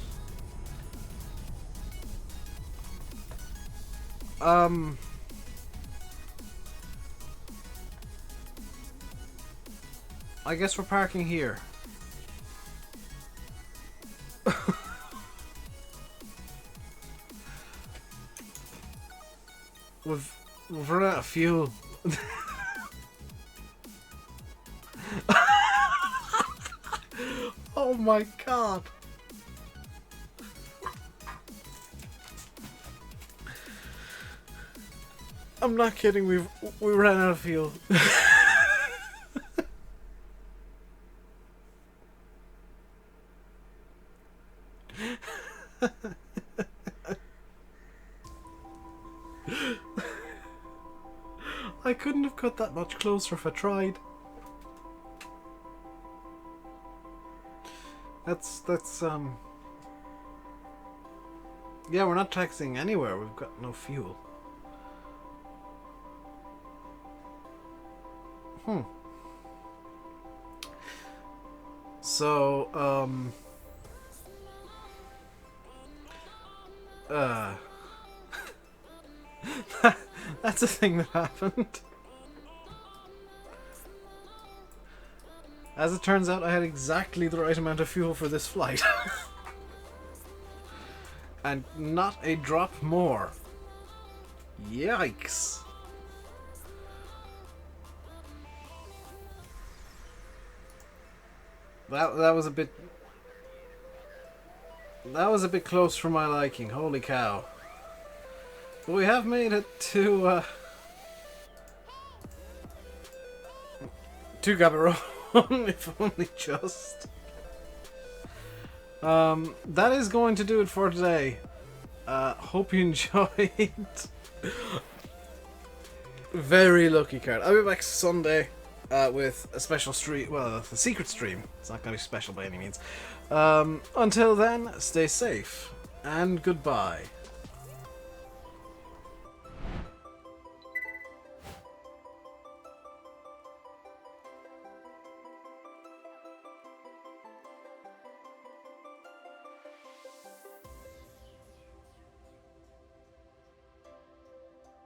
I guess we're parking here. We've run out of fuel. Oh my god. I'm not kidding, we ran out of fuel. I couldn't have cut that much closer if I tried. That's yeah, we're not taxiing anywhere, we've got no fuel. So, that's a thing that happened. As it turns out, I had exactly the right amount of fuel for this flight. And not a drop more. Yikes. That was a bit... That was a bit close for my liking, holy cow. But we have made it to Gaborone, if only just. That is going to do it for today. Hope you enjoyed. Very lucky card. I'll be back Sunday with a special stream. Well, a secret stream. It's not going to be special by any means. Until then, stay safe and goodbye.